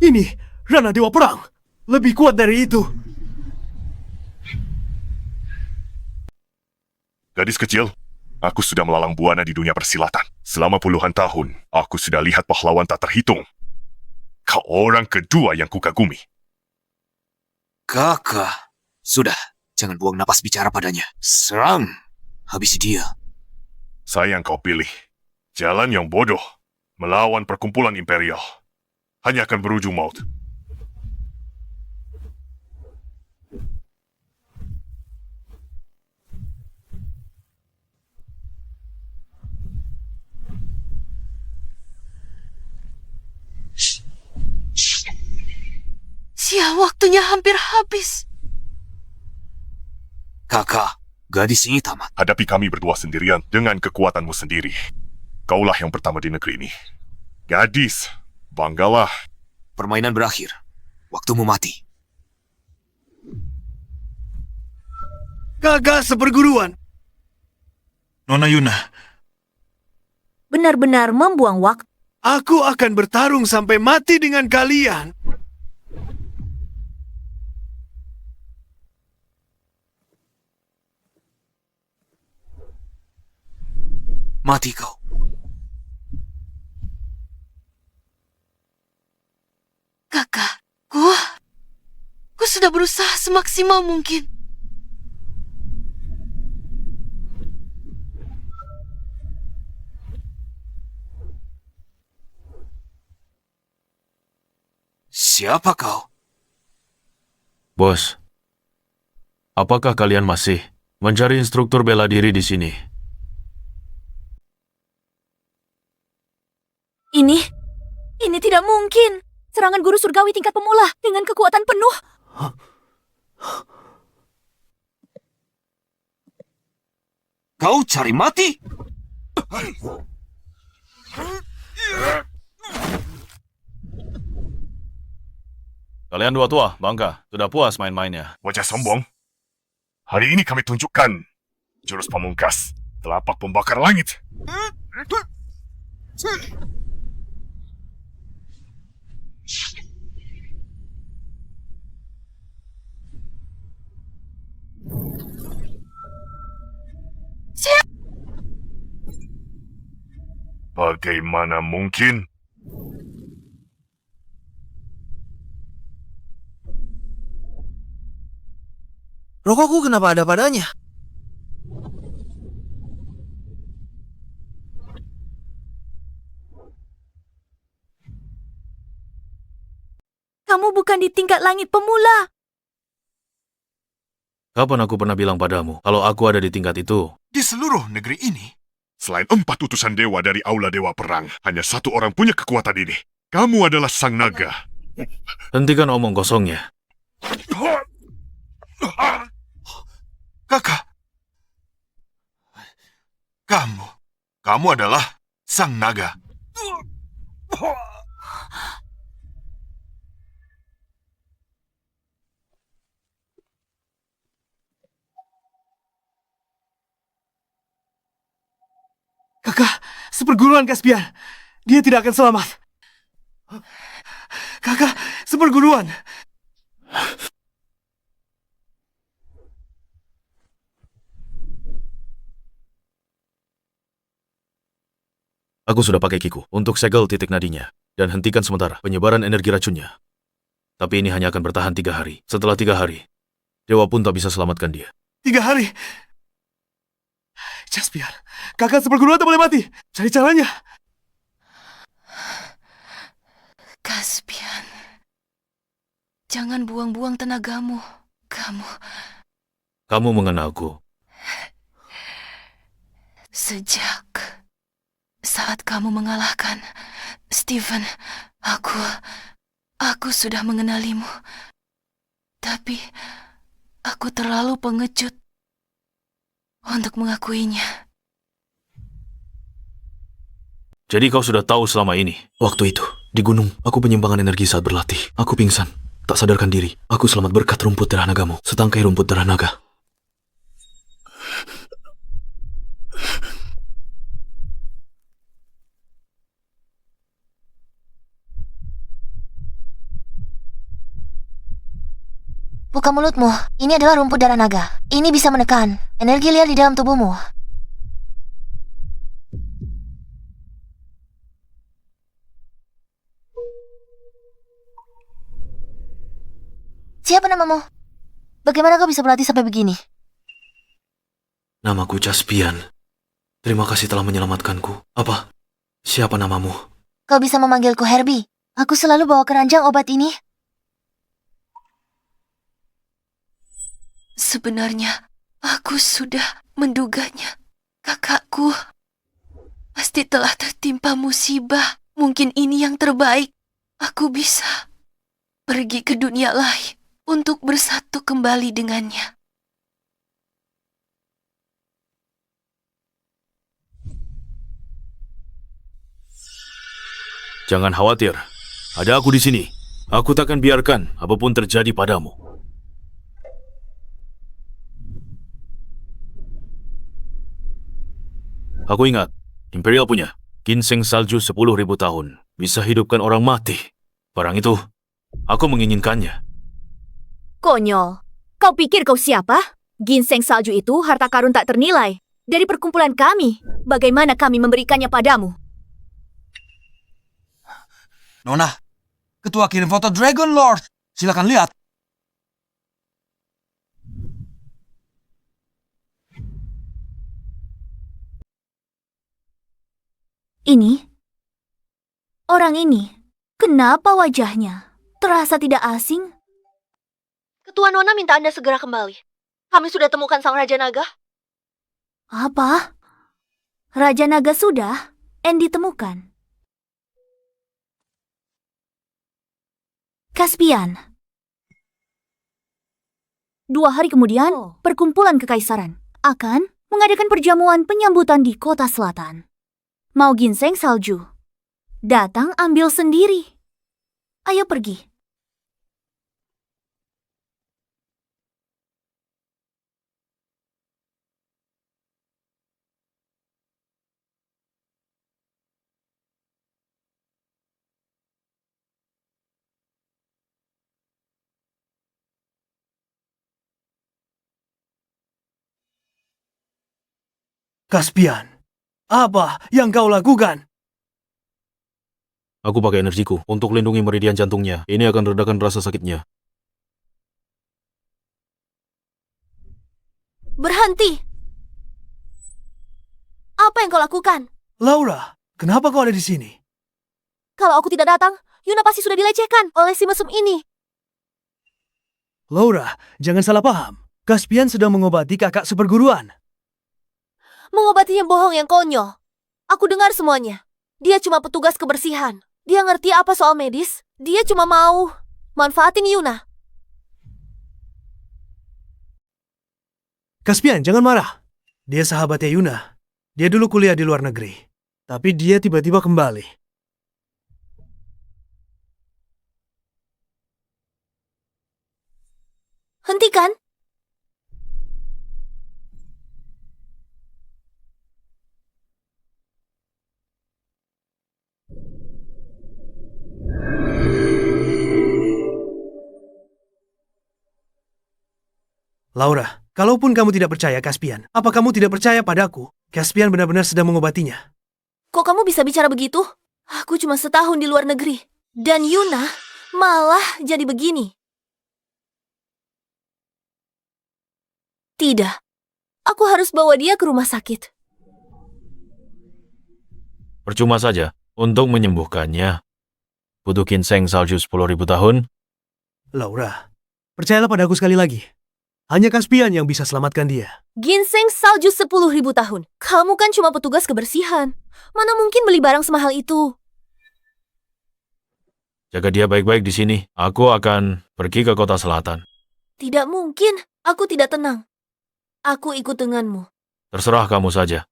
Ini Rana Dewa Perang. Lebih kuat dari itu. Gadis kecil, aku sudah melalang buana di dunia persilatan. Selama puluhan tahun, aku sudah lihat pahlawan tak terhitung. Kau orang kedua yang kukagumi. Kakak, sudah, jangan buang napas bicara padanya. Serang, habisi dia. Sayang kau pilih jalan yang bodoh, melawan perkumpulan imperial. Hanya akan berujung maut. Sial, waktunya hampir habis. Kakak, gadis ini tamat. Hadapi kami berdua sendirian dengan kekuatanmu sendiri. Kaulah yang pertama di negeri ini. Gadis, banggalah. Permainan berakhir. Waktumu mati. Kakak seperguruan. Nona Yuna, Benar-benar membuang waktu. Aku akan bertarung sampai mati dengan kalian. Mati kau. Kakak, ku sudah berusaha semaksimal mungkin. Siapa kau? Bos, apakah kalian masih mencari instruktur bela diri di sini? Ini tidak mungkin. Serangan guru surgawi tingkat pemula dengan kekuatan penuh. Kau cari mati? Kalian dua tua, bangka, sudah puas main-mainnya. Wajah sombong. Hari ini kami tunjukkan jurus pamungkas, telapak pembakar langit. Bagaimana mungkin? Rokokku kenapa ada padanya? Kamu bukan di tingkat langit pemula. Kapan aku pernah bilang padamu kalau aku ada di tingkat itu? Di seluruh negeri ini, selain 4 utusan dewa dari Aula Dewa Perang, hanya satu orang punya kekuatan ini. Kamu adalah Sang Naga. Hentikan omong kosongnya. kakak. Kamu adalah Sang Naga. Kakak, seperguruan Caspian. Dia tidak akan selamat. Kakak, seperguruan. Aku sudah pakai kiku untuk segel titik nadinya dan hentikan sementara penyebaran energi racunnya. Tapi ini hanya akan bertahan 3 hari. Setelah 3 hari, Dewa pun tak bisa selamatkan dia. 3 hari. Caspian, kakak seperguruan tak boleh mati. Cari caranya. Caspian, jangan buang-buang tenagamu. Kamu mengenalku. Sejak saat kamu mengalahkan Stephen, aku sudah mengenalimu. Tapi aku terlalu pengecut untuk mengakuinya. Jadi kau sudah tahu selama ini? Waktu itu, di gunung, aku penyimpangan energi saat berlatih. Aku pingsan, tak sadarkan diri. Aku selamat berkat rumput darah nagamu, setangkai rumput darah naga. Buka mulutmu, ini adalah rumput darah naga. Ini bisa menekan energi liar di dalam tubuhmu. Siapa namamu? Bagaimana kau bisa berlatih sampai begini? Namaku Caspian. Terima kasih telah menyelamatkanku. Apa? Siapa namamu? Kau bisa memanggilku Herbie. Aku selalu bawa keranjang obat ini. Sebenarnya, aku sudah menduganya. Kakakku pasti telah tertimpa musibah. Mungkin ini yang terbaik. Aku bisa pergi ke dunia lain untuk bersatu kembali dengannya. Jangan khawatir. Ada aku di sini. Aku takkan biarkan apapun terjadi padamu. Aku ingat, Imperial punya ginseng salju 10.000 tahun. Bisa hidupkan orang mati. Barang itu, aku menginginkannya. Konyol. Kau pikir kau siapa? Ginseng salju itu harta karun tak ternilai. Dari perkumpulan kami, bagaimana kami memberikannya padamu? Nona, ketua kirim foto Dragon Lord. Silakan lihat. Ini? Orang ini? Kenapa wajahnya terasa tidak asing? Ketua Nona minta Anda segera kembali. Kami sudah temukan sang Raja Naga. Apa? Raja Naga sudah? Ditemukan. Caspian. 2 hari kemudian, perkumpulan kekaisaran akan mengadakan perjamuan penyambutan di kota selatan. Mau ginseng salju? Datang ambil sendiri. Ayo pergi. Caspian, apa yang kau lakukan? Aku pakai energiku untuk lindungi meridian jantungnya. Ini akan redakan rasa sakitnya. Berhenti! Apa yang kau lakukan? Laura, kenapa kau ada di sini? Kalau aku tidak datang, Yuna pasti sudah dilecehkan oleh si mesum ini. Laura, jangan salah paham. Caspian sedang mengobati kakak seperguruan. Mengobati yang bohong yang konyol. Aku dengar semuanya. Dia cuma petugas kebersihan. Dia ngerti apa soal medis. Dia cuma mau manfaatin Yuna. Caspian, jangan marah. Dia sahabatnya Yuna. Dia dulu kuliah di luar negeri. Tapi dia tiba-tiba kembali. Hentikan. Laura, kalaupun kamu tidak percaya Caspian, apa kamu tidak percaya padaku? Caspian benar-benar sedang mengobatinya. Kok kamu bisa bicara begitu? Aku cuma setahun di luar negeri. Dan Yuna Malah jadi begini. Tidak. Aku harus bawa dia ke rumah sakit. Percuma saja. Untuk menyembuhkannya, butuh ginseng salju 10.000 tahun. Laura, percayalah padaku sekali lagi. Hanya Caspian yang bisa selamatkan dia. Ginseng salju 10.000 tahun. Kamu kan cuma petugas kebersihan. Mana mungkin beli barang semahal itu? Jaga dia baik-baik di sini. Aku akan pergi ke kota selatan. Tidak mungkin. Aku tidak tenang. Aku ikut denganmu. Terserah kamu saja.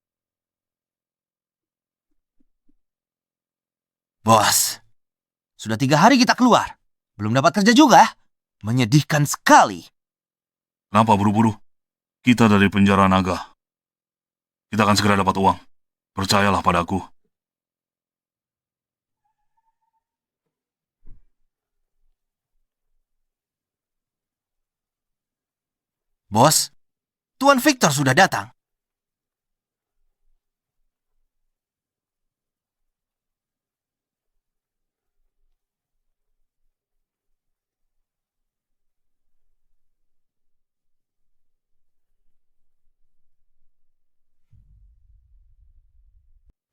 Bos, sudah 3 hari kita keluar. Belum dapat kerja juga. Menyedihkan sekali. Kenapa buru-buru? Kita dari penjara naga. Kita akan segera dapat uang. Percayalah padaku. Bos, Tuan Victor sudah datang.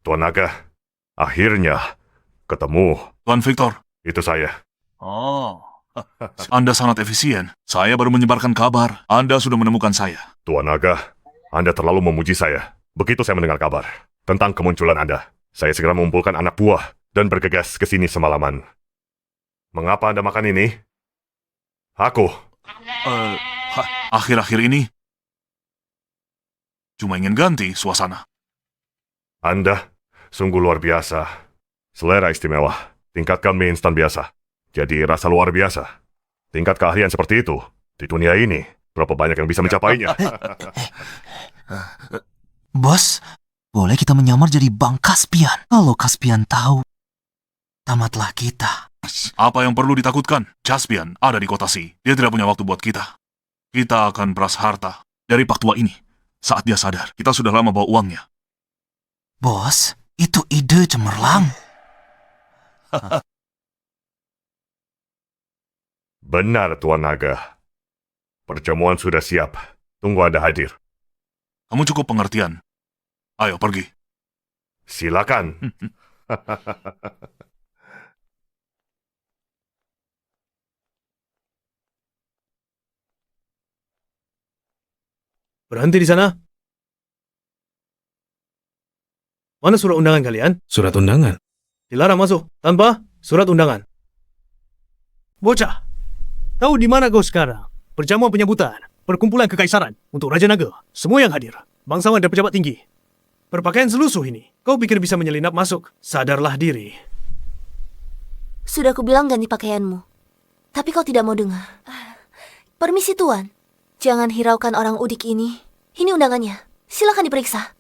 Tuan Naga, akhirnya ketemu. Tuan Victor. Itu saya. Oh, Anda sangat efisien. Saya baru menyebarkan kabar. Anda sudah menemukan saya. Tuan Naga, Anda terlalu memuji saya. Begitu saya mendengar kabar tentang kemunculan Anda, saya segera mengumpulkan anak buah dan bergegas ke sini semalaman. Mengapa Anda makan ini? Aku. Akhir-akhir ini, cuma ingin ganti suasana. Anda sungguh luar biasa. Selera istimewa. Tingkatkan mie instan biasa. Jadi rasa luar biasa. Tingkat keahlian seperti itu, di dunia ini, berapa banyak yang bisa mencapainya? Bos, boleh kita menyamar jadi Bang Caspian. Kalau Caspian tahu, tamatlah kita. Apa yang perlu ditakutkan? Caspian ada di kota Si. Dia tidak punya waktu buat kita. Kita akan peras harta dari Pak Tua ini. Saat dia sadar, kita sudah lama bawa uangnya. Bos, itu ide cemerlang. Benar, Tuan Naga. Perjamuan sudah siap. Tunggu Anda hadir. Kamu cukup pengertian. Ayo pergi. Silakan. Berhenti di sana. Mana surat undangan kalian? Surat undangan? Dilarang masuk tanpa surat undangan. Bocah, tahu di mana kau sekarang? Perjamuan penyambutan, perkumpulan kekaisaran untuk Raja Naga. Semua yang hadir, bangsawan dan pejabat tinggi. Berpakaian selusuh ini, kau pikir bisa menyelinap masuk? Sadarlah diri. Sudah kubilang ganti pakaianmu. Tapi kau tidak mau dengar. Permisi Tuan, jangan hiraukan orang udik ini. Ini undangannya, silakan diperiksa.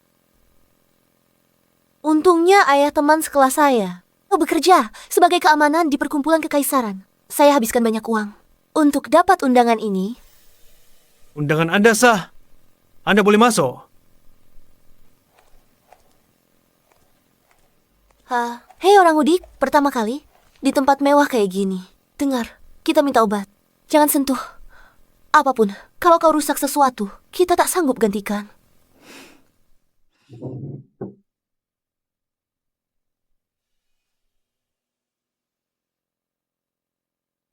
Untungnya ayah teman sekelas saya. Kau bekerja sebagai keamanan di perkumpulan kekaisaran. Saya habiskan banyak uang. Untuk dapat undangan ini... Undangan Anda sah. Anda boleh masuk. Hei orang udik, pertama kali di tempat mewah kayak gini. Dengar, kita minta obat. Jangan sentuh. Apapun, kalau kau rusak sesuatu, kita tak sanggup gantikan.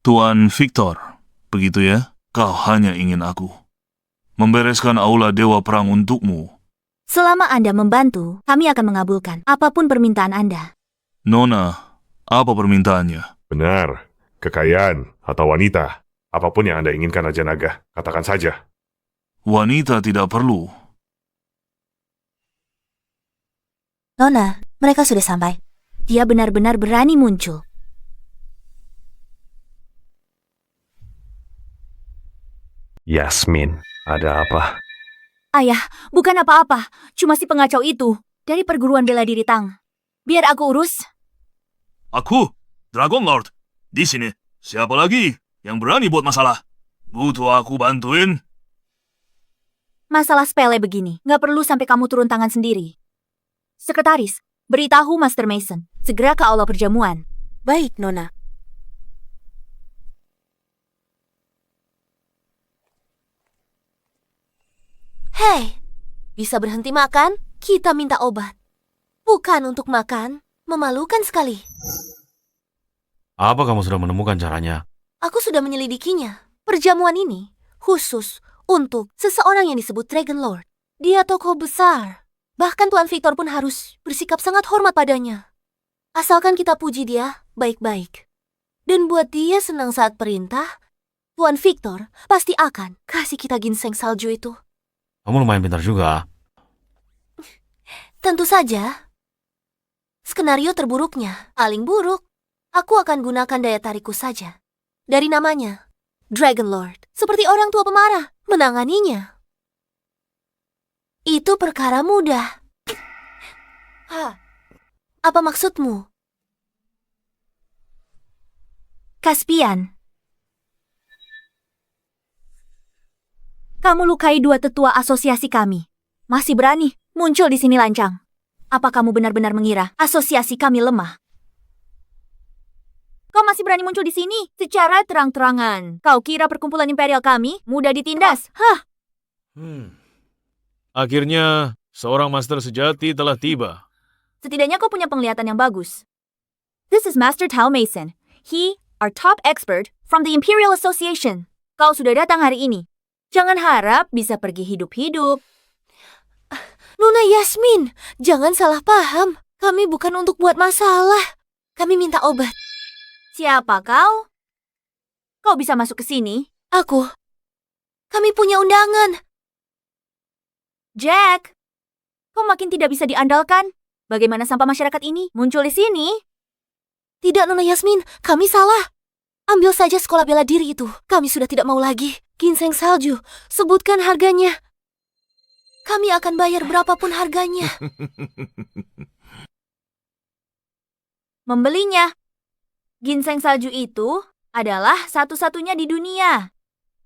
Tuan Victor, begitu ya? Kau hanya ingin aku membereskan aula Dewa Perang untukmu. Selama Anda membantu, kami akan mengabulkan apapun permintaan Anda. Nona, apa permintaannya? Benar. Kekayaan atau wanita. Apapun yang Anda inginkan, Raja Naga. Katakan saja. Wanita tidak perlu. Nona, mereka sudah sampai. Dia benar-benar berani muncul. Yasmin, ada apa? Ayah, bukan apa-apa. Cuma si pengacau itu dari perguruan bela diri Tang. Biar aku urus. Aku, Dragon Lord. Di sini, siapa lagi yang berani buat masalah? Butuh aku bantuin? Masalah sepele begini, nggak perlu sampai kamu turun tangan sendiri. Sekretaris, beritahu Master Mason, segera ke aula perjamuan. Baik, Nona. Hei, bisa berhenti makan? Kita minta obat. Bukan untuk makan, memalukan sekali. Apa kamu sudah menemukan caranya? Aku sudah menyelidikinya. Perjamuan ini khusus untuk seseorang yang disebut Dragon Lord. Dia tokoh besar. Bahkan Tuan Victor pun harus bersikap sangat hormat padanya. Asalkan kita puji dia baik-baik. Dan buat dia senang saat perintah, Tuan Victor pasti akan kasih kita ginseng salju itu. Kamu lumayan pintar juga. Tentu saja. Skenario terburuknya, paling buruk. Aku akan gunakan daya tarikku saja. Dari namanya, Dragon Lord. Seperti orang tua pemarah, menanganinya. Itu perkara mudah. Apa maksudmu? Caspian. Kamu lukai dua tetua asosiasi kami. Masih berani muncul di sini lancang. Apa kamu benar-benar mengira asosiasi kami lemah? Kau masih berani muncul di sini secara terang-terangan. Kau kira perkumpulan imperial kami mudah ditindas? Hah? Akhirnya, seorang master sejati telah tiba. Setidaknya kau punya penglihatan yang bagus. This is Master Tao Mason. He, our top expert from the Imperial Association. Kau sudah datang hari ini. Jangan harap bisa pergi hidup-hidup. Nona Yasmin, jangan salah paham. Kami bukan untuk buat masalah. Kami minta obat. Siapa kau? Kau bisa masuk ke sini? Aku. Kami punya undangan. Jack, kau makin tidak bisa diandalkan. Bagaimana sampah masyarakat ini muncul di sini? Tidak, Nona Yasmin. Kami salah. Ambil saja sekolah bela diri itu. Kami sudah tidak mau lagi. Ginseng salju. Sebutkan harganya. Kami akan bayar berapapun harganya. Membelinya. Ginseng salju itu adalah satu-satunya di dunia.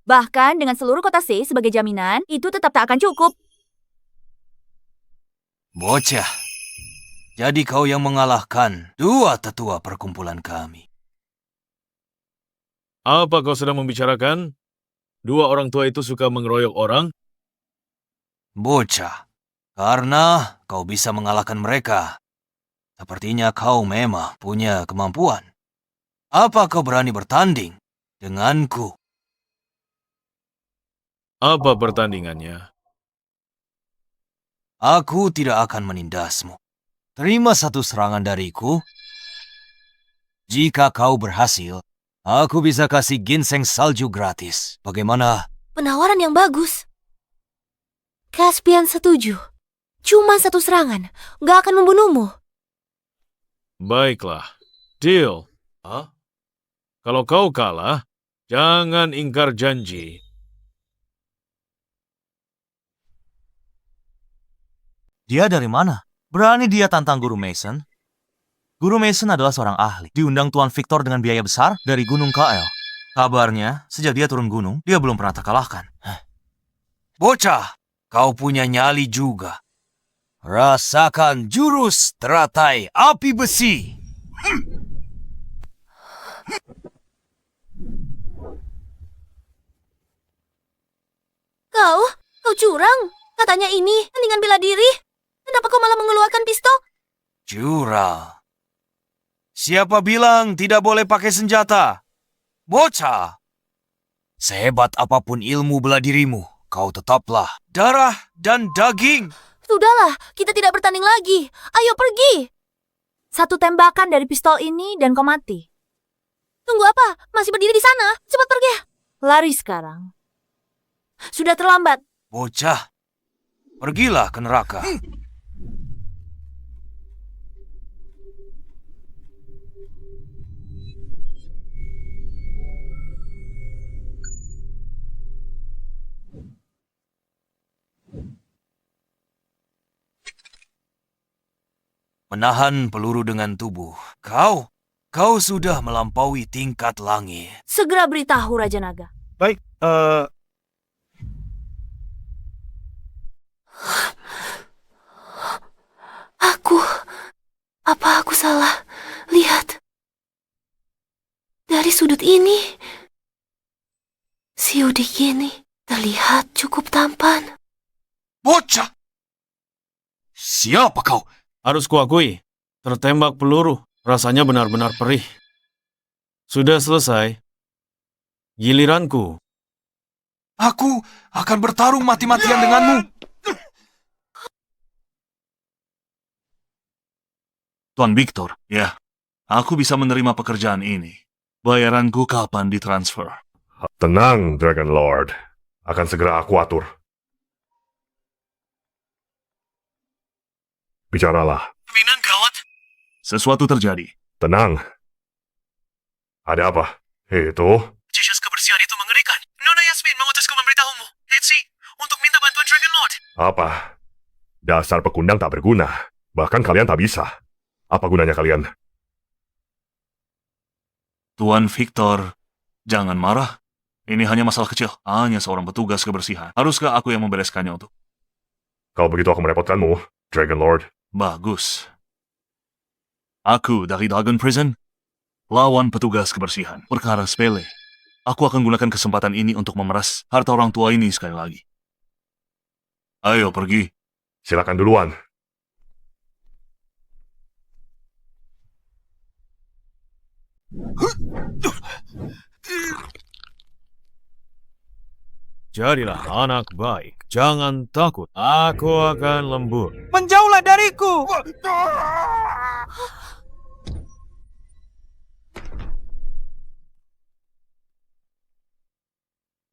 Bahkan dengan seluruh kota C sebagai jaminan, itu tetap tak akan cukup. Bocah, jadi kau yang mengalahkan dua tetua perkumpulan kami. Apa kau sedang membicarakan? Dua orang tua itu suka mengeroyok orang? Bocah, karena kau bisa mengalahkan mereka. Sepertinya kau memang punya kemampuan. Apa kau berani bertanding denganku? Apa pertandingannya? Aku tidak akan menindasmu. Terima satu serangan dariku. Jika kau berhasil, aku bisa kasih ginseng salju gratis. Bagaimana? Penawaran yang bagus. Caspian setuju. Cuma satu serangan, gak akan membunuhmu. Baiklah. Deal. Kalau kau kalah, jangan ingkar janji. Dia dari mana? Berani dia tantang Guru Mason? Guru Mason adalah seorang ahli. Diundang Tuan Victor dengan biaya besar dari Gunung KL. Kabarnya, sejak dia turun gunung, dia belum pernah terkalahkan. Bocah, kau punya nyali juga. Rasakan jurus teratai api besi. Kau curang. Katanya ini tandingan bela diri. Kenapa kau malah mengeluarkan pistol? Curang. Siapa bilang tidak boleh pakai senjata? Bocah. Sehebat apapun ilmu bela dirimu, kau tetaplah darah dan daging. Sudahlah, kita tidak bertanding lagi. Ayo pergi. Satu tembakan dari pistol ini dan kau mati. Tunggu apa? Masih berdiri di sana. Cepat pergi. Lari sekarang. Sudah terlambat. Bocah, pergilah ke neraka. Menahan peluru dengan tubuh. Kau sudah melampaui tingkat langit. Segera beritahu Raja Naga. Baik, Apa aku salah? Lihat. Dari sudut ini, si Udik ini terlihat cukup tampan. Bocah! Siapa kau? Harus kuakui, tertembak peluru rasanya benar-benar perih. Sudah selesai. Giliranku. Aku akan bertarung mati-matian denganmu. Tuan Victor, ya, aku bisa menerima pekerjaan ini. Bayaranku kapan ditransfer? Tenang, Dragon Lord. Akan segera aku atur. Bicaralah. Minang gawat. Sesuatu terjadi. Tenang. Ada apa? Itu? Jesus kebersihan itu mengerikan. Nona Yasmin mengutusku memberitahumu, Hetsi, untuk minta bantuan Dragon Lord. Apa? Dasar pekundang tak berguna. Bahkan kalian tak bisa. Apa gunanya kalian? Tuan Victor, jangan marah. Ini hanya masalah kecil. Hanya seorang petugas kebersihan. Haruskah aku yang membereskannya untuk? Kalau begitu aku merepotkanmu, Dragon Lord. Bagus. Aku dari Dragon Prison. Lawan petugas kebersihan. Perkara sepele. Aku akan gunakan kesempatan ini untuk memeras harta orang tua ini sekali lagi. Ayo pergi. Silakan duluan. Jadilah anak baik. Jangan takut. Aku akan lembut. Menjauhlah dariku!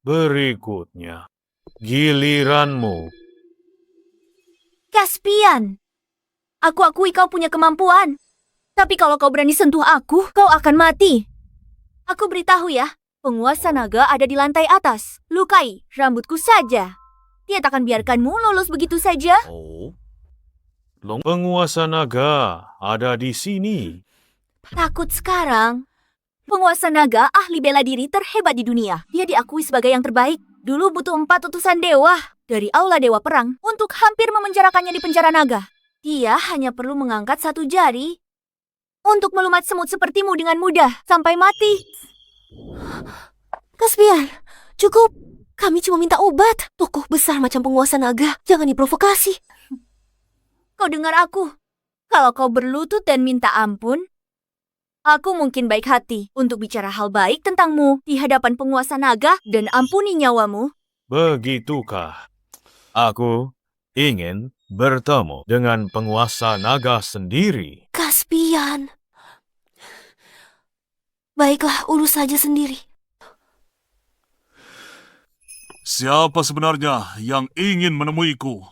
Berikutnya, giliranmu. Caspian, aku akui kau punya kemampuan. Tapi kalau kau berani sentuh aku, kau akan mati. Aku beritahu ya, penguasa naga ada di lantai atas. Lukai rambutku saja. Dia tak akan biarkanmu lolos begitu saja. Oh, penguasa naga ada di sini. Takut sekarang. Penguasa naga ahli bela diri terhebat di dunia. Dia diakui sebagai yang terbaik. Dulu butuh 4 utusan dewa dari Aula Dewa Perang untuk hampir memenjarakannya di penjara naga. Dia hanya perlu mengangkat 1 jari untuk melumat semut sepertimu dengan mudah sampai mati. Caspian, cukup. Kami cuma minta obat. Tokoh besar macam penguasa naga, jangan diprovokasi. Kau dengar aku. Kalau kau berlutut dan minta ampun, aku mungkin baik hati untuk bicara hal baik tentangmu di hadapan penguasa naga dan ampuni nyawamu. Begitukah? Aku ingin bertemu dengan penguasa naga sendiri. Caspian. Baiklah, urus saja sendiri. Siapa sebenarnya yang ingin menemuiku?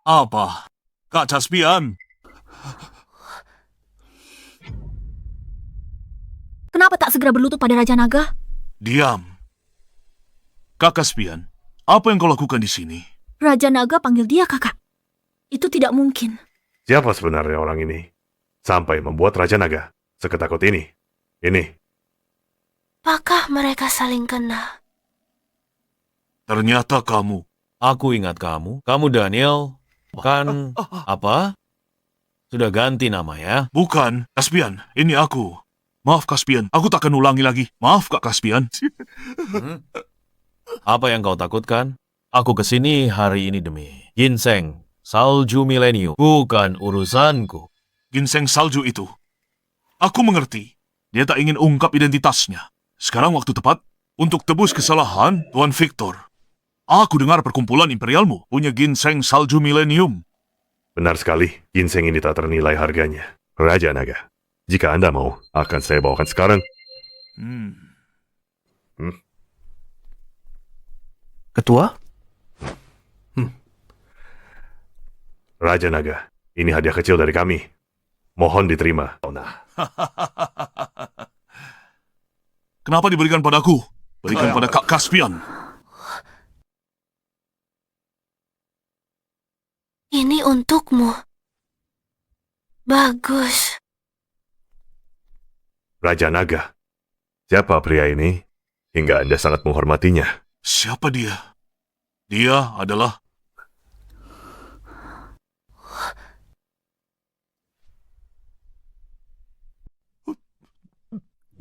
Apa? Kak Caspian? Kenapa tak segera berlutut pada Raja Naga? Diam. Kak Caspian, apa yang kau lakukan di sini? Raja Naga panggil dia kakak. Itu tidak mungkin. Siapa sebenarnya orang ini? Sampai membuat Raja Naga seketakut ini. Ini. Apakah mereka saling kenal? Ternyata kamu. Aku ingat kamu. Kamu Daniel. Kan apa? Sudah ganti nama ya? Bukan, Caspian. Ini aku. Maaf, Caspian. Aku tak akan ulangi lagi. Maaf, Kak Caspian. Apa yang kau takutkan? Aku kesini hari ini demi ginseng, salju milenium. Bukan urusanku. Ginseng salju itu. Aku mengerti. Dia tak ingin ungkap identitasnya. Sekarang waktu tepat untuk tebus kesalahan Tuan Victor. Aku dengar perkumpulan imperialmu punya ginseng salju milenium. Benar sekali, ginseng ini tak ternilai harganya. Raja Naga, jika Anda mau, akan saya bawakan sekarang. Ketua? Raja Naga, ini hadiah kecil dari kami. Mohon diterima. Nah, Kenapa diberikan padaku? Berikan pada Kak Caspian. Ini untukmu. Bagus. Raja Naga, siapa pria ini? Hingga Anda sangat menghormatinya. Siapa dia? Dia adalah...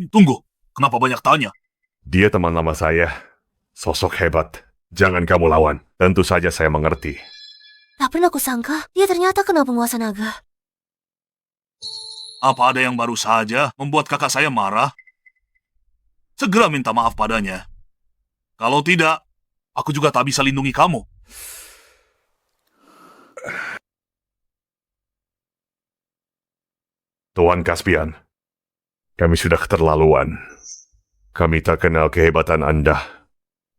Tunggu, kenapa banyak tanya? Dia teman lama saya. Sosok hebat. Jangan kamu lawan. Tentu saja saya mengerti. Tak pernah kusangka, dia ternyata kenal penguasa naga. Apa ada yang baru saja membuat kakak saya marah? Segera minta maaf padanya. Kalau tidak, aku juga tak bisa lindungi kamu. Tuan Caspian, kami sudah keterlaluan. Kami tak kenal kehebatan Anda.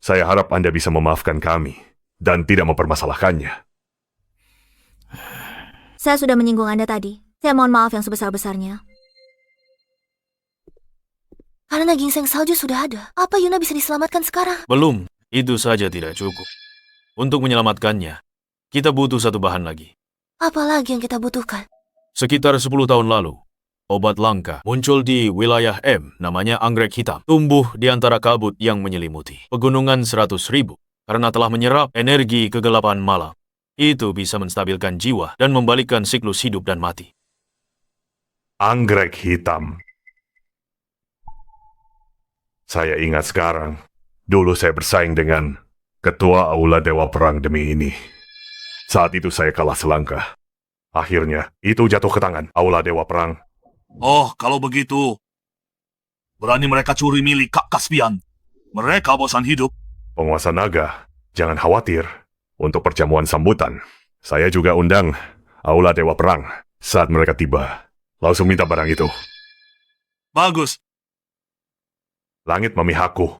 Saya harap Anda bisa memaafkan kami dan tidak mempermasalahkannya. Saya sudah menyinggung Anda tadi. Saya mohon maaf yang sebesar-besarnya. Karena ginseng salju sudah ada, apa Yuna bisa diselamatkan sekarang? Belum, itu saja tidak cukup. Untuk menyelamatkannya, kita butuh satu bahan lagi. Apa lagi yang kita butuhkan? Sekitar 10 tahun lalu, obat langka muncul di wilayah M, namanya anggrek hitam. Tumbuh di antara kabut yang menyelimuti pegunungan 100.000 karena telah menyerap energi kegelapan malam. Itu bisa menstabilkan jiwa dan membalikkan siklus hidup dan mati. Anggrek hitam. Saya ingat sekarang, dulu saya bersaing dengan Ketua Aula Dewa Perang demi ini. Saat itu saya kalah selangkah. Akhirnya, itu jatuh ke tangan Aula Dewa Perang. Oh, kalau begitu, berani mereka curi milik Kak Caspian. Mereka bosan hidup. Penguasa naga, jangan khawatir. Untuk perjamuan sambutan, saya juga undang Aula Dewa Perang. Saat mereka tiba, langsung minta barang itu. Bagus. Langit memihakku.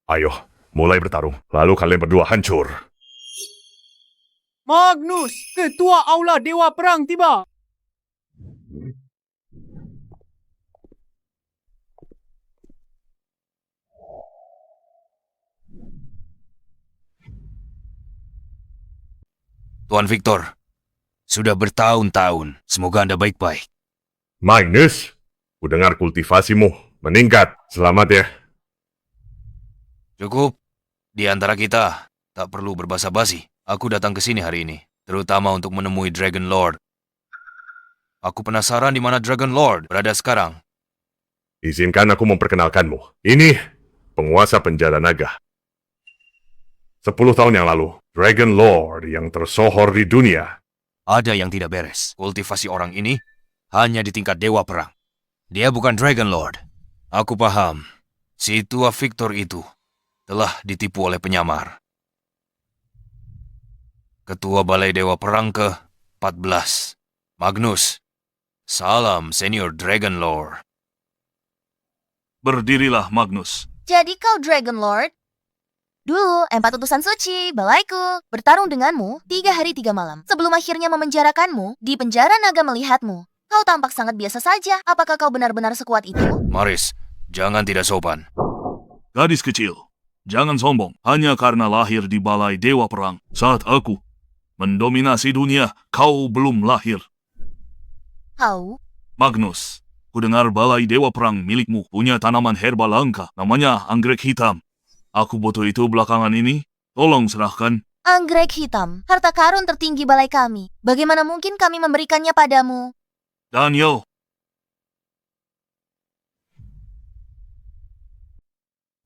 Ayo, mulai bertarung. Lalu kalian berdua hancur. Magnus, Ketua Aula Dewa Perang tiba. Tuan Victor, sudah bertahun-tahun. Semoga Anda baik-baik. Magnus, ku dengar kultivasimu meningkat. Selamat ya. Cukup. Di antara kita, tak perlu berbasa-basi. Aku datang ke sini hari ini, terutama untuk menemui Dragon Lord. Aku penasaran di mana Dragon Lord berada sekarang. Izinkan aku memperkenalkanmu. Ini penguasa penjara naga. 10 tahun yang lalu, Dragon Lord yang tersohor di dunia. Ada yang tidak beres. Kultivasi orang ini hanya di tingkat dewa perang. Dia bukan Dragon Lord. Aku paham. Si tua Victor itu telah ditipu oleh penyamar. Ketua Balai Dewa Perang ke-14. Magnus. Salam, Senior Dragon Lord. Berdirilah, Magnus. Jadi kau Dragon Lord? Dulu, empat utusan suci, balaiku, bertarung denganmu 3 hari 3 malam. Sebelum akhirnya memenjarakanmu, di penjara naga melihatmu. Kau tampak sangat biasa saja. Apakah kau benar-benar sekuat itu? Maris, jangan tidak sopan. Gadis kecil, jangan sombong. Hanya karena lahir di Balai Dewa Perang, saat aku mendominasi dunia, kau belum lahir. Kau? Magnus, kudengar Balai Dewa Perang milikmu punya tanaman herba langka, namanya anggrek hitam. Aku butuh itu belakangan ini. Tolong serahkan. Anggrek hitam, harta karun tertinggi balai kami. Bagaimana mungkin kami memberikannya padamu? Daniel.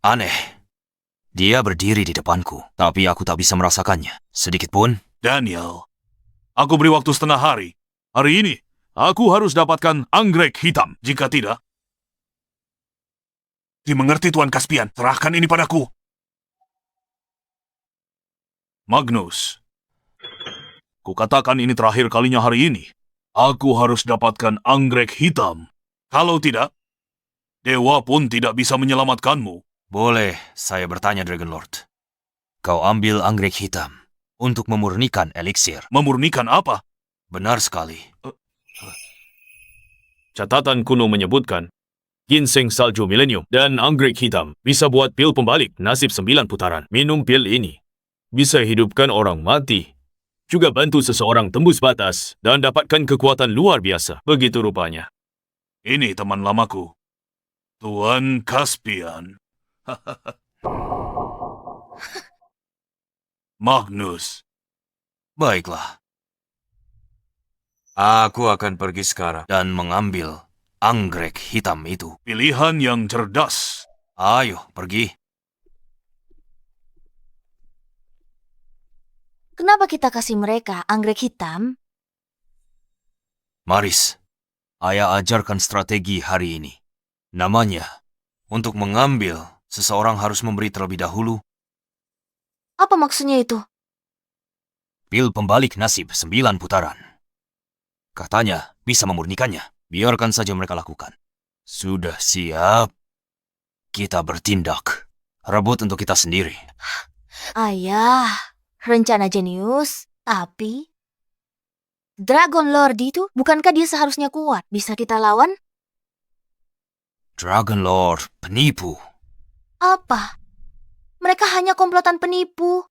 Aneh. Dia berdiri di depanku, tapi aku tak bisa merasakannya. Sedikit pun. Daniel, aku beri waktu setengah hari. Hari ini, aku harus dapatkan anggrek hitam. Jika tidak, dimengerti Tuan Caspian, serahkan ini padaku. Magnus, kukatakan ini terakhir kalinya hari ini. Aku harus dapatkan anggrek hitam. Kalau tidak, dewa pun tidak bisa menyelamatkanmu. Boleh saya bertanya, Dragon Lord? Kau ambil anggrek hitam untuk memurnikan eliksir. Memurnikan apa? Benar sekali. Catatan kuno menyebutkan, ginseng salju milenium dan anggrek hitam bisa buat pil pembalik nasib 9 putaran. Minum pil ini bisa hidupkan orang mati, juga bantu seseorang tembus batas dan dapatkan kekuatan luar biasa. Begitu rupanya. Ini teman lamaku, Tuan Caspian. Magnus. Baiklah. Aku akan pergi sekarang dan mengambil anggrek hitam itu. Pilihan yang cerdas. Ayo, pergi. Kenapa kita kasih mereka anggrek hitam? Maris, ayah ajarkan strategi hari ini. Namanya, untuk mengambil, seseorang harus memberi terlebih dahulu Apa maksudnya itu? pil pembalik nasib 9 putaran. Katanya bisa memurnikannya. Biarkan saja mereka lakukan. Sudah siap? Kita bertindak. Rebut untuk kita sendiri. Ayah, rencana jenius, tapi... Dragon Lord itu, bukankah dia seharusnya kuat? Bisa kita lawan? Dragon Lord, penipu. Apa? Mereka hanya komplotan penipu.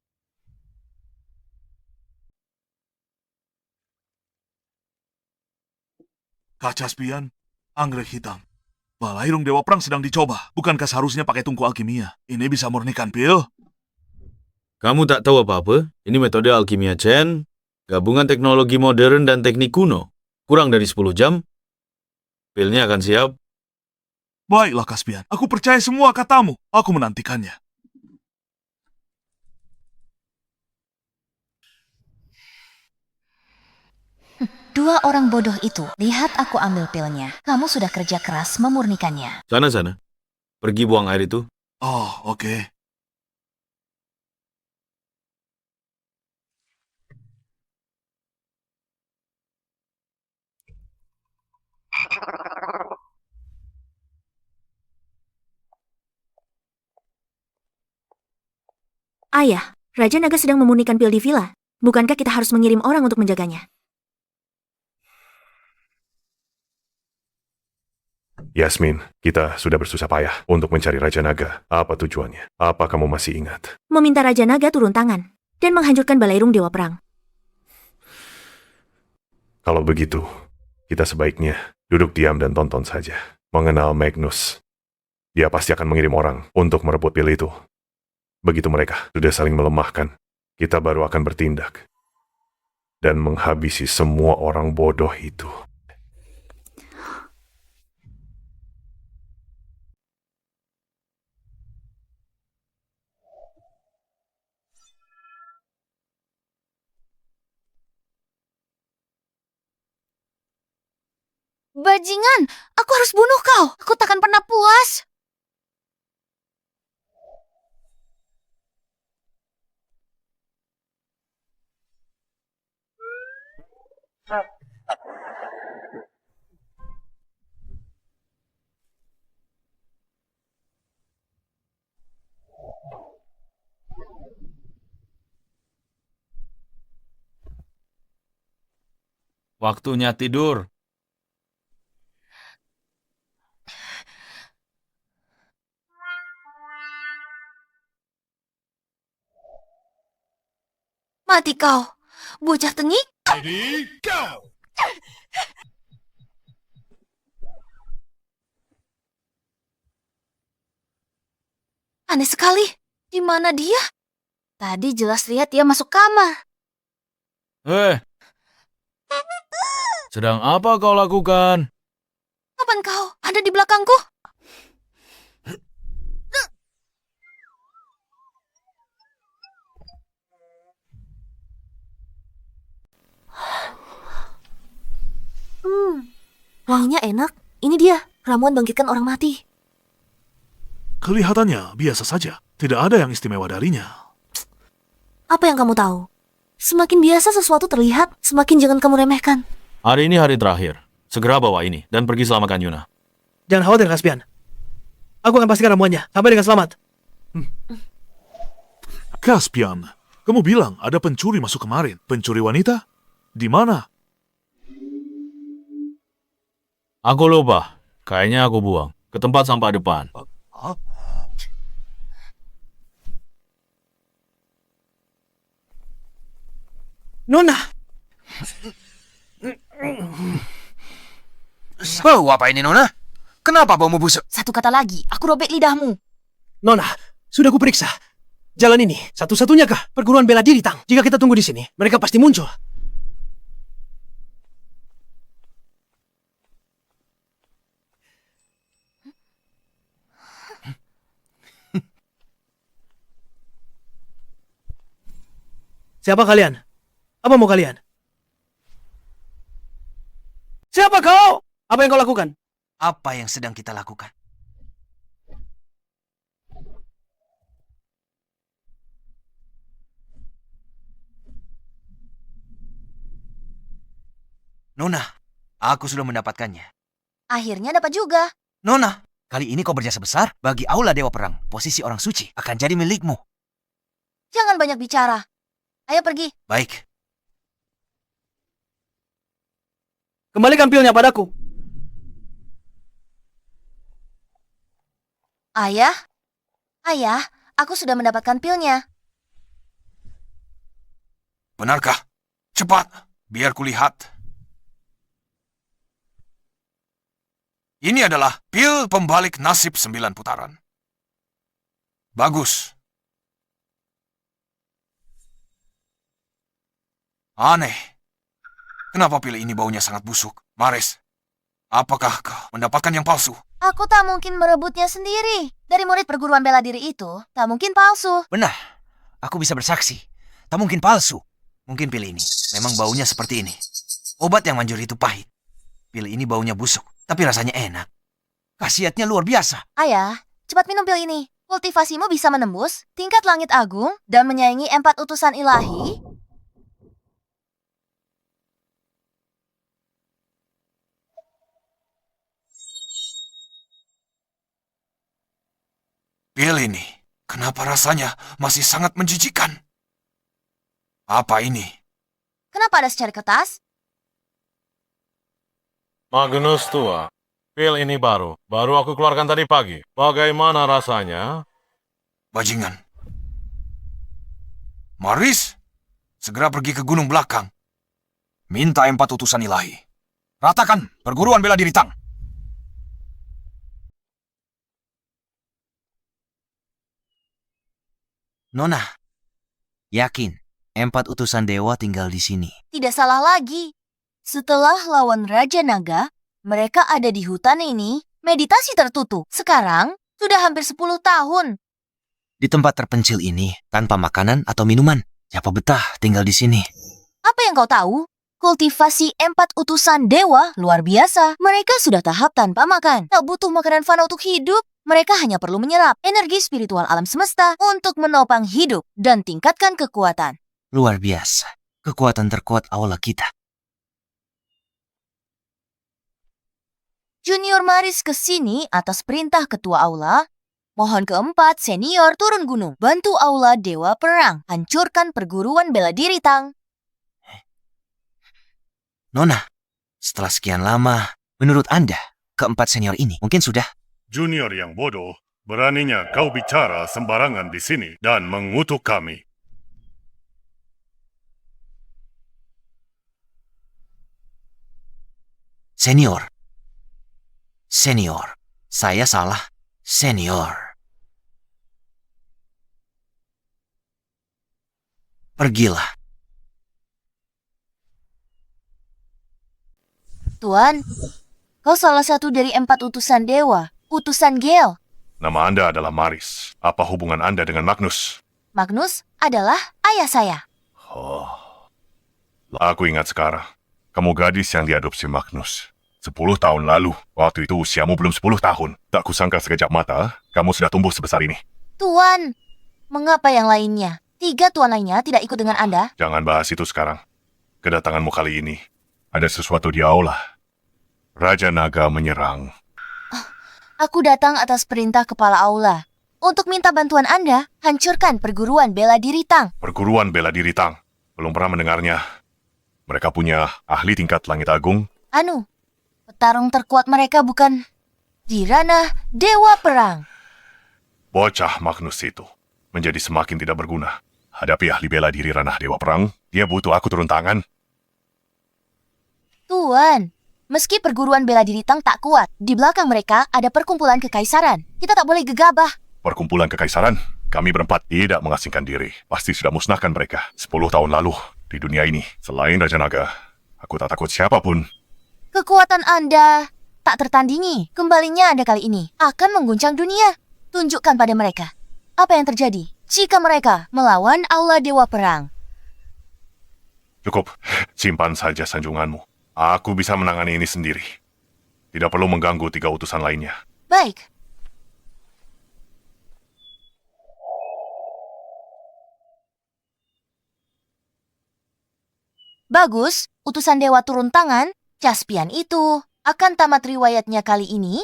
Kak Caspian, anggrek hitam. Balairung Dewa Perang sedang dicoba. Bukankah seharusnya pakai tungku alkimia? Ini bisa murnikan pil? Kamu tak tahu apa-apa? Ini metode alkimia Chen, gabungan teknologi modern dan teknik kuno. Kurang dari 10 jam, pilnya akan siap. Baiklah, Caspian. Aku percaya semua katamu. Aku menantikannya. Dua orang bodoh itu, lihat aku ambil pilnya. Kamu sudah kerja keras memurnikannya. Sana. Pergi buang air itu. Oh, oke. Ayah, Raja Naga sedang memurnikan pil di villa. Bukankah kita harus mengirim orang untuk menjaganya? Yasmin, kita sudah bersusah payah untuk mencari Raja Naga. Apa tujuannya? Apa kamu masih ingat? Meminta Raja Naga turun tangan dan menghancurkan Balairung Dewa Perang. Kalau begitu, kita sebaiknya duduk diam dan tonton saja. Mengenal Magnus, dia pasti akan mengirim orang untuk merebut pil itu. Begitu mereka sudah saling melemahkan, kita baru akan bertindak dan menghabisi semua orang bodoh itu. Bajingan, aku harus bunuh kau. Aku takkan pernah puas. Waktunya tidur. Mati kau, bocah tengik. Aneh sekali. Di mana dia? Tadi jelas lihat dia masuk kamar. Sedang apa kau lakukan? Kapan kau ada di belakangku? Wanginya enak. Ini dia, ramuan bangkitkan orang mati. Kelihatannya biasa saja. Tidak ada yang istimewa darinya. Apa yang kamu tahu? Semakin biasa sesuatu terlihat, semakin jangan kamu remehkan. Hari ini hari terakhir. Segera bawa ini dan pergi selamatkan Yuna. Jangan khawatir, Caspian. Aku akan pastikan ramuannya. Sampai dengan selamat. Caspian, kamu bilang ada pencuri masuk kemarin. Pencuri wanita? Di mana? Aku lupa. Kayaknya aku buang ke tempat sampah depan. Nona! Bau apa ini, Nona? Kenapa baumu busuk? Satu kata lagi, aku robek lidahmu. Nona, sudah kuperiksa. Jalan ini satu-satunya kah perguruan bela diri, Tang? Jika kita tunggu di sini, mereka pasti muncul. Siapa kalian? Apa mau kalian? Siapa kau? Apa yang kau lakukan? Apa yang sedang kita lakukan? Nona, aku sudah mendapatkannya. Akhirnya dapat juga. Nona, kali ini kau berjasa besar bagi Aula Dewa Perang. Posisi orang suci akan jadi milikmu. Jangan banyak bicara. Ayo pergi. Baik. Kembalikan pionnya padaku. Ayah? Ayah, aku sudah mendapatkan pilnya. Benarkah? Cepat, biar kulihat. Ini adalah pil pembalik nasib 9 putaran. Bagus. Aneh. Kenapa pil ini baunya sangat busuk? Maris, apakah kau mendapatkan yang palsu? Aku tak mungkin merebutnya sendiri. Dari murid perguruan bela diri itu, tak mungkin palsu. Benar, aku bisa bersaksi. Tak mungkin palsu. Mungkin pil ini memang baunya seperti ini. Obat yang manjur itu pahit. Pil ini baunya busuk, tapi rasanya enak. Khasiatnya luar biasa. Ayah, cepat minum pil ini. Kultivasimu bisa menembus tingkat langit agung dan menyaingi 4 utusan ilahi. Pil ini, kenapa rasanya masih sangat menjijikan? Apa ini? Kenapa ada secari kertas? Magnus tua, pil ini baru aku keluarkan tadi pagi. Bagaimana rasanya? Bajingan. Maris, segera pergi ke gunung belakang. Minta 4 utusan ilahi. Ratakan perguruan bela diri Tang. Nona, yakin 4 utusan dewa tinggal di sini. Tidak salah lagi. Setelah lawan Raja Naga, mereka ada di hutan ini, meditasi tertutup. Sekarang, sudah hampir 10 tahun. Di tempat terpencil ini, tanpa makanan atau minuman. Siapa betah tinggal di sini? Apa yang kau tahu? Kultivasi 4 utusan dewa luar biasa. Mereka sudah tahap tanpa makan. Tak butuh makanan fana untuk hidup. Mereka hanya perlu menyerap energi spiritual alam semesta untuk menopang hidup dan tingkatkan kekuatan. Luar biasa. Kekuatan terkuat aula kita. Junior Maris ke sini atas perintah ketua aula. Mohon keempat senior turun gunung. Bantu aula Dewa Perang. Hancurkan perguruan bela diri Tang. Nona, setelah sekian lama, menurut Anda, keempat senior ini mungkin sudah? Junior yang bodoh, beraninya kau bicara sembarangan di sini dan mengutuk kami. Senior. Senior. Saya salah. Senior. Pergilah. Tuan, kau salah satu dari 4 utusan dewa. Utusan Gale. Nama Anda adalah Maris. Apa hubungan Anda dengan Magnus? Magnus adalah ayah saya. Oh. Aku ingat sekarang. Kamu gadis yang diadopsi Magnus. 10 tahun lalu. Waktu itu usiamu belum 10 tahun. Tak kusangka sekejap mata, kamu sudah tumbuh sebesar ini. Tuan, mengapa yang lainnya? 3 tuan lainnya tidak ikut dengan Anda? Jangan bahas itu sekarang. Kedatanganmu kali ini, ada sesuatu di aula. Raja Naga menyerang. Aku datang atas perintah kepala aula. Untuk minta bantuan Anda, hancurkan perguruan bela diri Tang. Perguruan bela diri Tang. Belum pernah mendengarnya. Mereka punya ahli tingkat langit agung. Petarung terkuat mereka bukan di ranah Dewa Perang. Bocah Magnus itu menjadi semakin tidak berguna. Hadapi ahli bela diri ranah Dewa Perang, dia butuh aku turun tangan. Tuan, meski perguruan bela diri Tang tak kuat, di belakang mereka ada perkumpulan kekaisaran. Kita tak boleh gegabah. Perkumpulan kekaisaran? Kami berempat tidak mengasingkan diri. Pasti sudah musnahkan mereka 10 tahun lalu di dunia ini. Selain Raja Naga, aku tak takut siapapun. Kekuatan Anda tak tertandingi. Kembalinya Anda kali ini akan mengguncang dunia. Tunjukkan pada mereka apa yang terjadi jika mereka melawan aula Dewa Perang. Cukup, simpan saja sanjunganmu. Aku bisa menangani ini sendiri. Tidak perlu mengganggu 3 utusan lainnya. Baik. Bagus, utusan dewa turun tangan. Caspian itu akan tamat riwayatnya kali ini.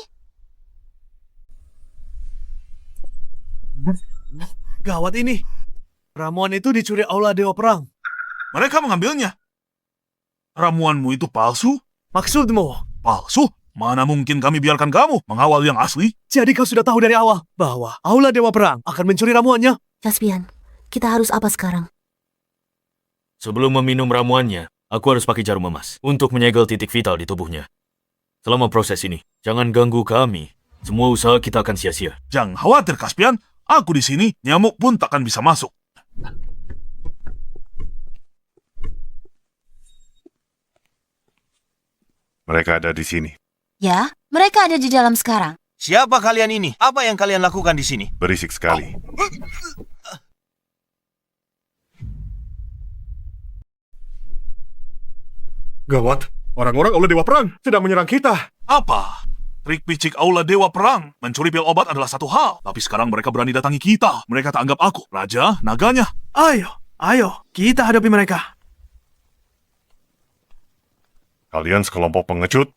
Gawat ini. Ramuan itu dicuri aula Dewa Perang. Mereka mengambilnya. Ramuanmu itu palsu? Maksudmu? Palsu? Mana mungkin kami biarkan kamu mengawal yang asli? Jadi kau sudah tahu dari awal bahwa aula Dewa Perang akan mencuri ramuannya? Caspian, kita harus apa sekarang? Sebelum meminum ramuannya, aku harus pakai jarum emas untuk menyegel titik vital di tubuhnya. Selama proses ini, jangan ganggu kami. Semua usaha kita akan sia-sia. Jangan khawatir, Caspian. Aku di sini, nyamuk pun takkan bisa masuk. Mereka ada di sini. Ya, mereka ada di dalam sekarang. Siapa kalian ini? Apa yang kalian lakukan di sini? Berisik sekali. Gawat, orang-orang Aula Dewa Perang sedang menyerang kita. Apa? Trik picik Aula Dewa Perang mencuri pil obat adalah satu hal. Tapi sekarang mereka berani datangi kita. Mereka tak anggap aku raja naganya. Ayo, kita hadapi mereka. Kalian sekelompok pengecut.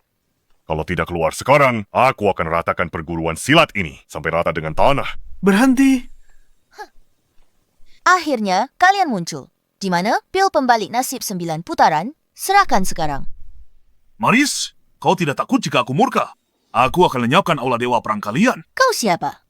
Kalau tidak keluar sekarang, aku akan ratakan perguruan silat ini sampai rata dengan tanah. Berhenti. Akhirnya, kalian muncul. Di mana pil pembalik nasib 9 putaran, serahkan sekarang. Maris, kau tidak takut jika aku murka? Aku akan lenyapkan Aula Dewa Perang kalian. Kau siapa?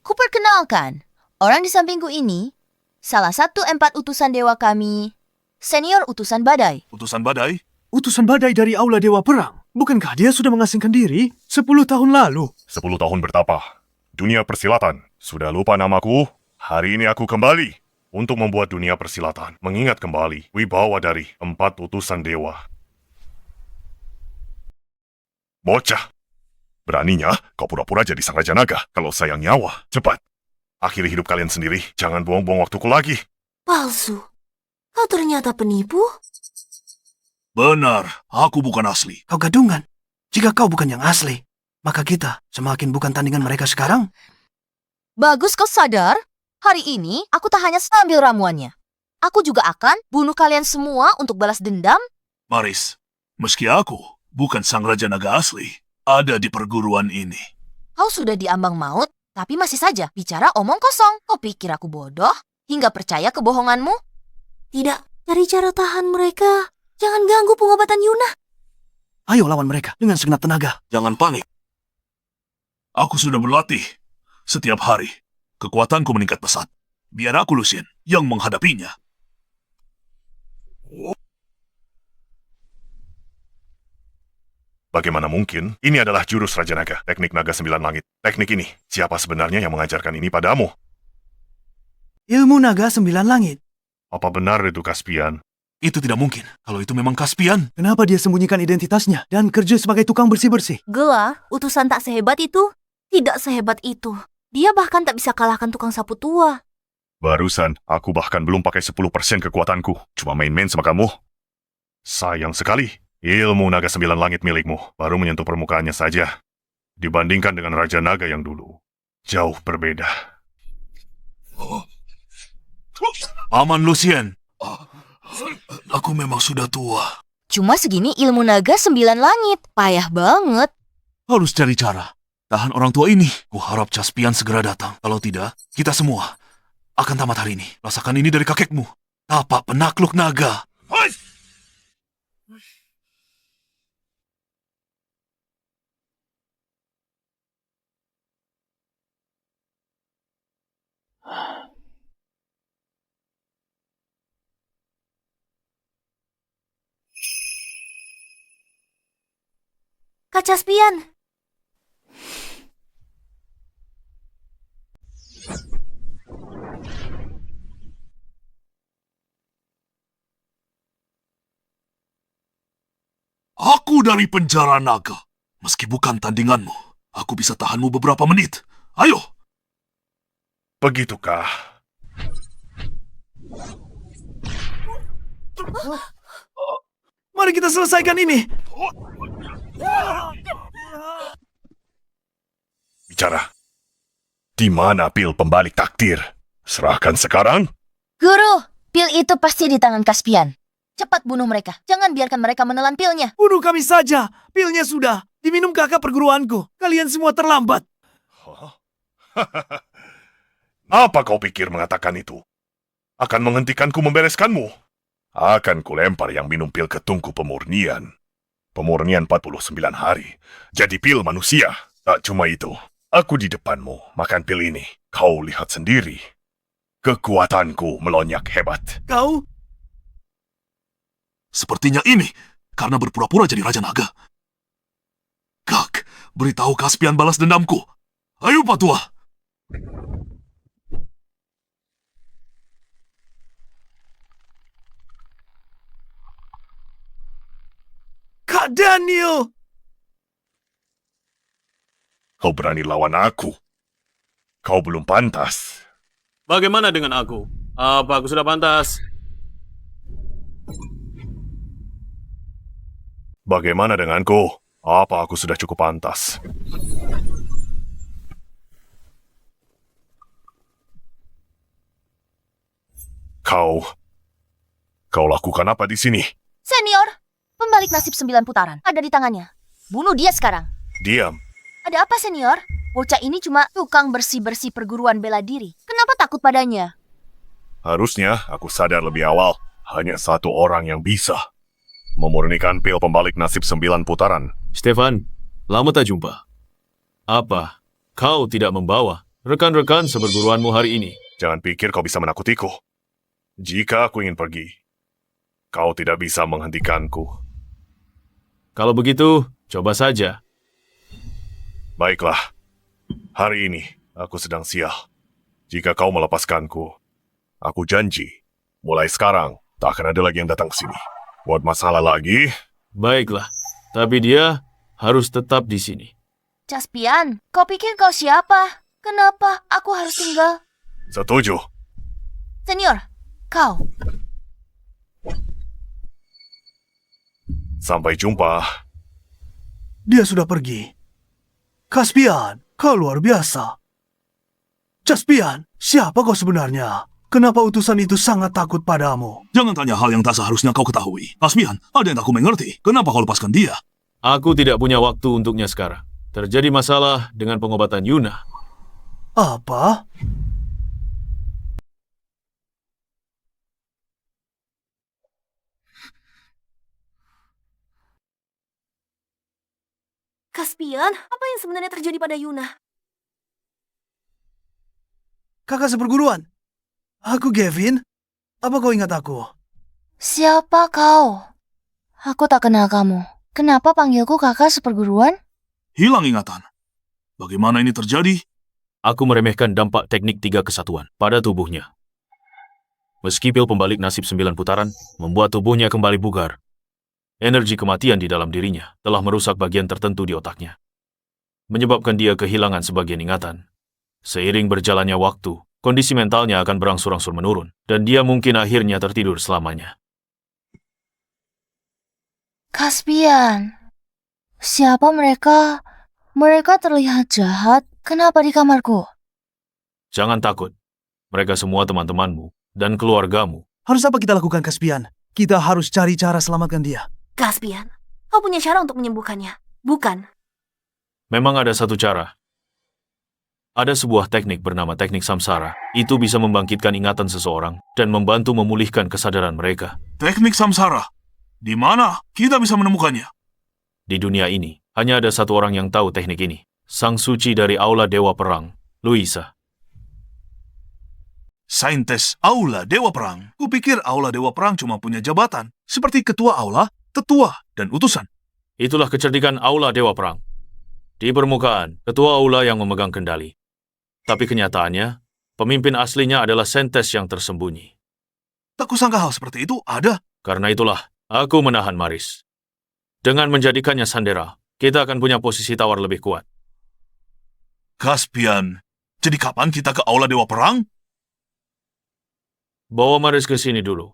Kuperkenalkan, orang di sampingku ini, salah satu 4 utusan dewa kami, senior utusan badai. Utusan badai? Utusan badai dari aula Dewa Perang. Bukankah dia sudah mengasingkan diri 10 tahun lalu? 10 tahun bertapa. Dunia persilatan. Sudah lupa namaku? Hari ini aku kembali untuk membuat dunia persilatan mengingat kembali wibawa dari 4 utusan dewa. Bocah. Beraninya kau pura-pura jadi sang Raja Naga kalau sayang nyawa. Cepat. Akhiri hidup kalian sendiri. Jangan buang-buang waktuku lagi. Palsu. Kau ternyata penipu? Benar, aku bukan asli. Kau gadungan. Jika kau bukan yang asli, maka kita semakin bukan tandingan mereka sekarang. Bagus kau sadar, hari ini aku tak hanya sambil ramuannya. Aku juga akan bunuh kalian semua untuk balas dendam. Maris, meski aku bukan sang Raja Naga asli, ada di perguruan ini. Kau sudah diambang maut, tapi masih saja bicara omong kosong. Kau pikir aku bodoh hingga percaya kebohonganmu? Tidak, cari cara tahan mereka. Jangan ganggu pengobatan Yuna. Ayo lawan mereka dengan segenap tenaga. Jangan panik. Aku sudah berlatih. Setiap hari, kekuatanku meningkat pesat. Biar aku, Lucien, yang menghadapinya. Bagaimana mungkin? Ini adalah jurus Raja Naga, teknik naga 9 langit. Teknik ini, siapa sebenarnya yang mengajarkan ini padamu? Ilmu naga 9 langit. Apa benar itu Caspian? Itu tidak mungkin, kalau itu memang Caspian. Kenapa dia sembunyikan identitasnya dan kerja sebagai tukang bersih-bersih? Gela, utusan tak sehebat itu. Tidak sehebat itu. Dia bahkan tak bisa kalahkan tukang sapu tua. Barusan, aku bahkan belum pakai 10% kekuatanku. Cuma main-main sama kamu. Sayang sekali, ilmu naga 9 langit milikmu baru menyentuh permukaannya saja. Dibandingkan dengan Raja Naga yang dulu, jauh berbeda. Paman Lucien, aku memang sudah tua. Cuma segini ilmu naga 9 langit. Payah banget. Harus cari cara. Tahan orang tua ini. Kuharap Caspian segera datang. Kalau tidak, kita semua akan tamat hari ini. Rasakan ini dari kakekmu. Tapak penakluk naga. Kak Caspian. Aku dari penjara naga. Meski bukan tandinganmu, aku bisa tahanmu beberapa menit. Ayo! Begitukah? Mari kita selesaikan ini. Bicara. Di mana pil pembalik takdir? Serahkan sekarang. Guru, pil itu pasti di tangan Caspian. Cepat bunuh mereka. Jangan biarkan mereka menelan pilnya. Bunuh kami saja. Pilnya sudah. Diminum kakak perguruanku. Kalian semua terlambat. Apa kau pikir mengatakan itu? Akan menghentikanku membereskanmu? Akan kulempar yang minum pil ke tungku pemurnian. Pemurnian 49 hari. Jadi pil manusia. Tak cuma itu. Aku di depanmu makan pil ini. Kau lihat sendiri. Kekuatanku melonjak hebat. Kau? Sepertinya ini karena berpura-pura jadi Raja Naga. Gak, beritahu Caspian balas dendamku. Ayo, Pak Tua. Kak Daniel! Kau berani lawan aku. Kau belum pantas. Bagaimana dengan aku? Apa aku sudah pantas? Bagaimana denganku? Apa aku sudah cukup pantas? Kau lakukan apa di sini? Senior, pembalik nasib 9 putaran. Ada di tangannya. Bunuh dia sekarang. Diam. Ada apa, senior? Bocah ini cuma tukang bersih-bersih perguruan bela diri. Kenapa takut padanya? Harusnya aku sadar lebih awal. Hanya satu orang yang bisa memurnikan pil pembalik nasib 9 putaran. Stefan, lama tak jumpa. Apa? Kau tidak membawa rekan-rekan seperguruanmu hari ini? Jangan pikir kau bisa menakutiku. Jika aku ingin pergi, kau tidak bisa menghentikanku. Kalau begitu, coba saja. Baiklah, hari ini aku sedang sial. Jika kau melepaskanku, aku janji, mulai sekarang tak akan ada lagi yang datang ke sini. Buat masalah lagi, Baiklah, tapi dia harus tetap di sini. Caspian, kau pikir kau siapa? Kenapa aku harus tinggal? setuju. Senior, kau. Sampai jumpa. Dia sudah pergi. Caspian, kau luar biasa. Caspian, siapa kau sebenarnya? Kenapa utusan itu sangat takut padamu? Jangan tanya hal yang tak seharusnya kau ketahui. Caspian, ada yang tak aku mengerti. Kenapa kau lepaskan dia? Aku tidak punya waktu untuknya sekarang. Terjadi masalah dengan pengobatan Yuna. Apa? Caspian, apa yang sebenarnya terjadi pada Yuna? Kakak seperguruan. Aku Gavin. Apa kau ingat aku? Siapa kau? Aku tak kenal kamu. Kenapa panggilku kakak seperguruan? Hilang ingatan. Bagaimana ini terjadi? Aku meremehkan dampak teknik 3 kesatuan pada tubuhnya. Meski pil pembalik nasib 9 putaran membuat tubuhnya kembali bugar, energi kematian di dalam dirinya telah merusak bagian tertentu di otaknya, menyebabkan dia kehilangan sebagian ingatan. Seiring berjalannya waktu, kondisi mentalnya akan berangsur-angsur menurun, dan dia mungkin akhirnya tertidur selamanya. Caspian, siapa mereka? Mereka terlihat jahat. Kenapa di kamarku? Jangan takut. Mereka semua teman-temanmu dan keluargamu. Harus apa kita lakukan, Caspian? Kita harus cari cara selamatkan dia. Caspian, kau punya cara untuk menyembuhkannya, bukan? Memang ada satu cara. Ada sebuah teknik bernama teknik samsara. Itu bisa membangkitkan ingatan seseorang dan membantu memulihkan kesadaran mereka. Teknik samsara. Di mana kita bisa menemukannya? Di dunia ini, hanya ada satu orang yang tahu teknik ini. Sang suci dari Aula Dewa Perang, Luisa. Saintes Aula Dewa Perang. Kupikir Aula Dewa Perang cuma punya jabatan. Seperti ketua Aula, tetua, dan utusan. Itulah kecerdikan Aula Dewa Perang. Di permukaan, ketua Aula yang memegang kendali. Tapi kenyataannya, pemimpin aslinya adalah Saintes yang tersembunyi. Tak kusangka hal seperti itu ada. Karena itulah, aku menahan Maris. Dengan menjadikannya sandera, kita akan punya posisi tawar lebih kuat. Caspian, jadi kapan kita ke Aula Dewa Perang? Bawa Maris ke sini dulu.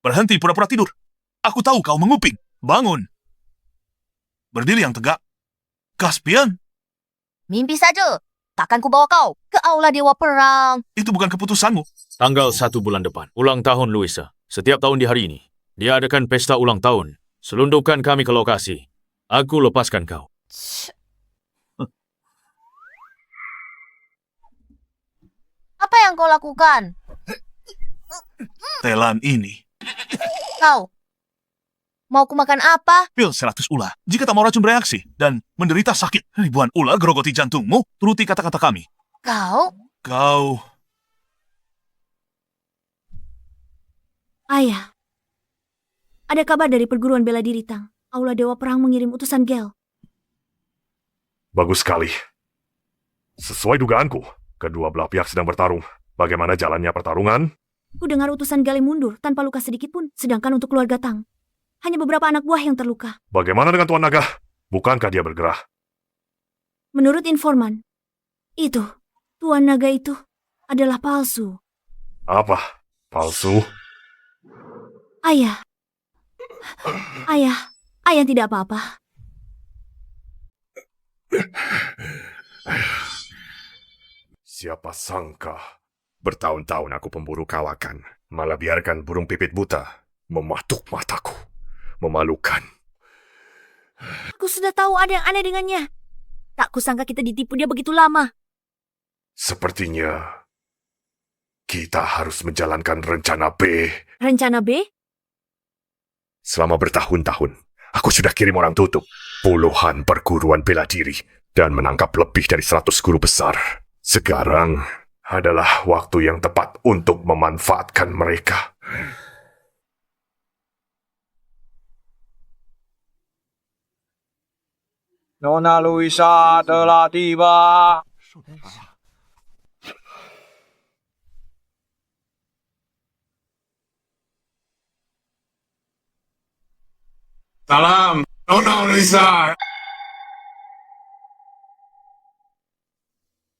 Berhenti pura-pura tidur. Aku tahu kau menguping. Bangun. Berdiri yang tegak. Caspian, Mimpi saja. Takkan ku bawa kau ke aula Dewa Perang. itu bukan keputusanmu. Tanggal 1 bulan depan, ulang tahun Luisa. Setiap tahun di hari ini, dia adakan pesta ulang tahun. Selundupkan kami ke lokasi. Aku lepaskan kau. Apa yang kau lakukan? Telan ini. Kau mau ku makan apa? Pil 100 ular. Jika tak mau racun bereaksi dan menderita sakit, ribuan ular gerogoti jantungmu, turuti kata-kata kami. Kau... Ayah, ada kabar dari perguruan bela diri Tang. Aula Dewa Perang mengirim utusan Gel. Bagus sekali. Sesuai dugaanku, kedua belah pihak sedang bertarung. Bagaimana jalannya pertarungan? Ku dengar utusan Gale mundur tanpa luka sedikit pun, sedangkan untuk keluarga Tang, hanya beberapa anak buah yang terluka. Bagaimana dengan Tuan Naga? Bukankah dia bergerah? Menurut informan, Tuan Naga itu adalah palsu. Apa? Palsu? Ayah tidak apa-apa. Siapa sangka bertahun-tahun aku pemburu kawakan, malah biarkan burung pipit buta mematuk mataku. Memalukan. Aku sudah tahu ada yang aneh dengannya. Tak kusangka kita ditipu dia begitu lama. Sepertinya kita harus menjalankan rencana B. Rencana B? Selama bertahun-tahun, aku sudah kirim orang tutup, puluhan perguruan bela diri, dan menangkap lebih dari 100 guru besar. Sekarang adalah waktu yang tepat untuk memanfaatkan mereka. Nona Luisa telah tiba. Salam, Nona Luisa.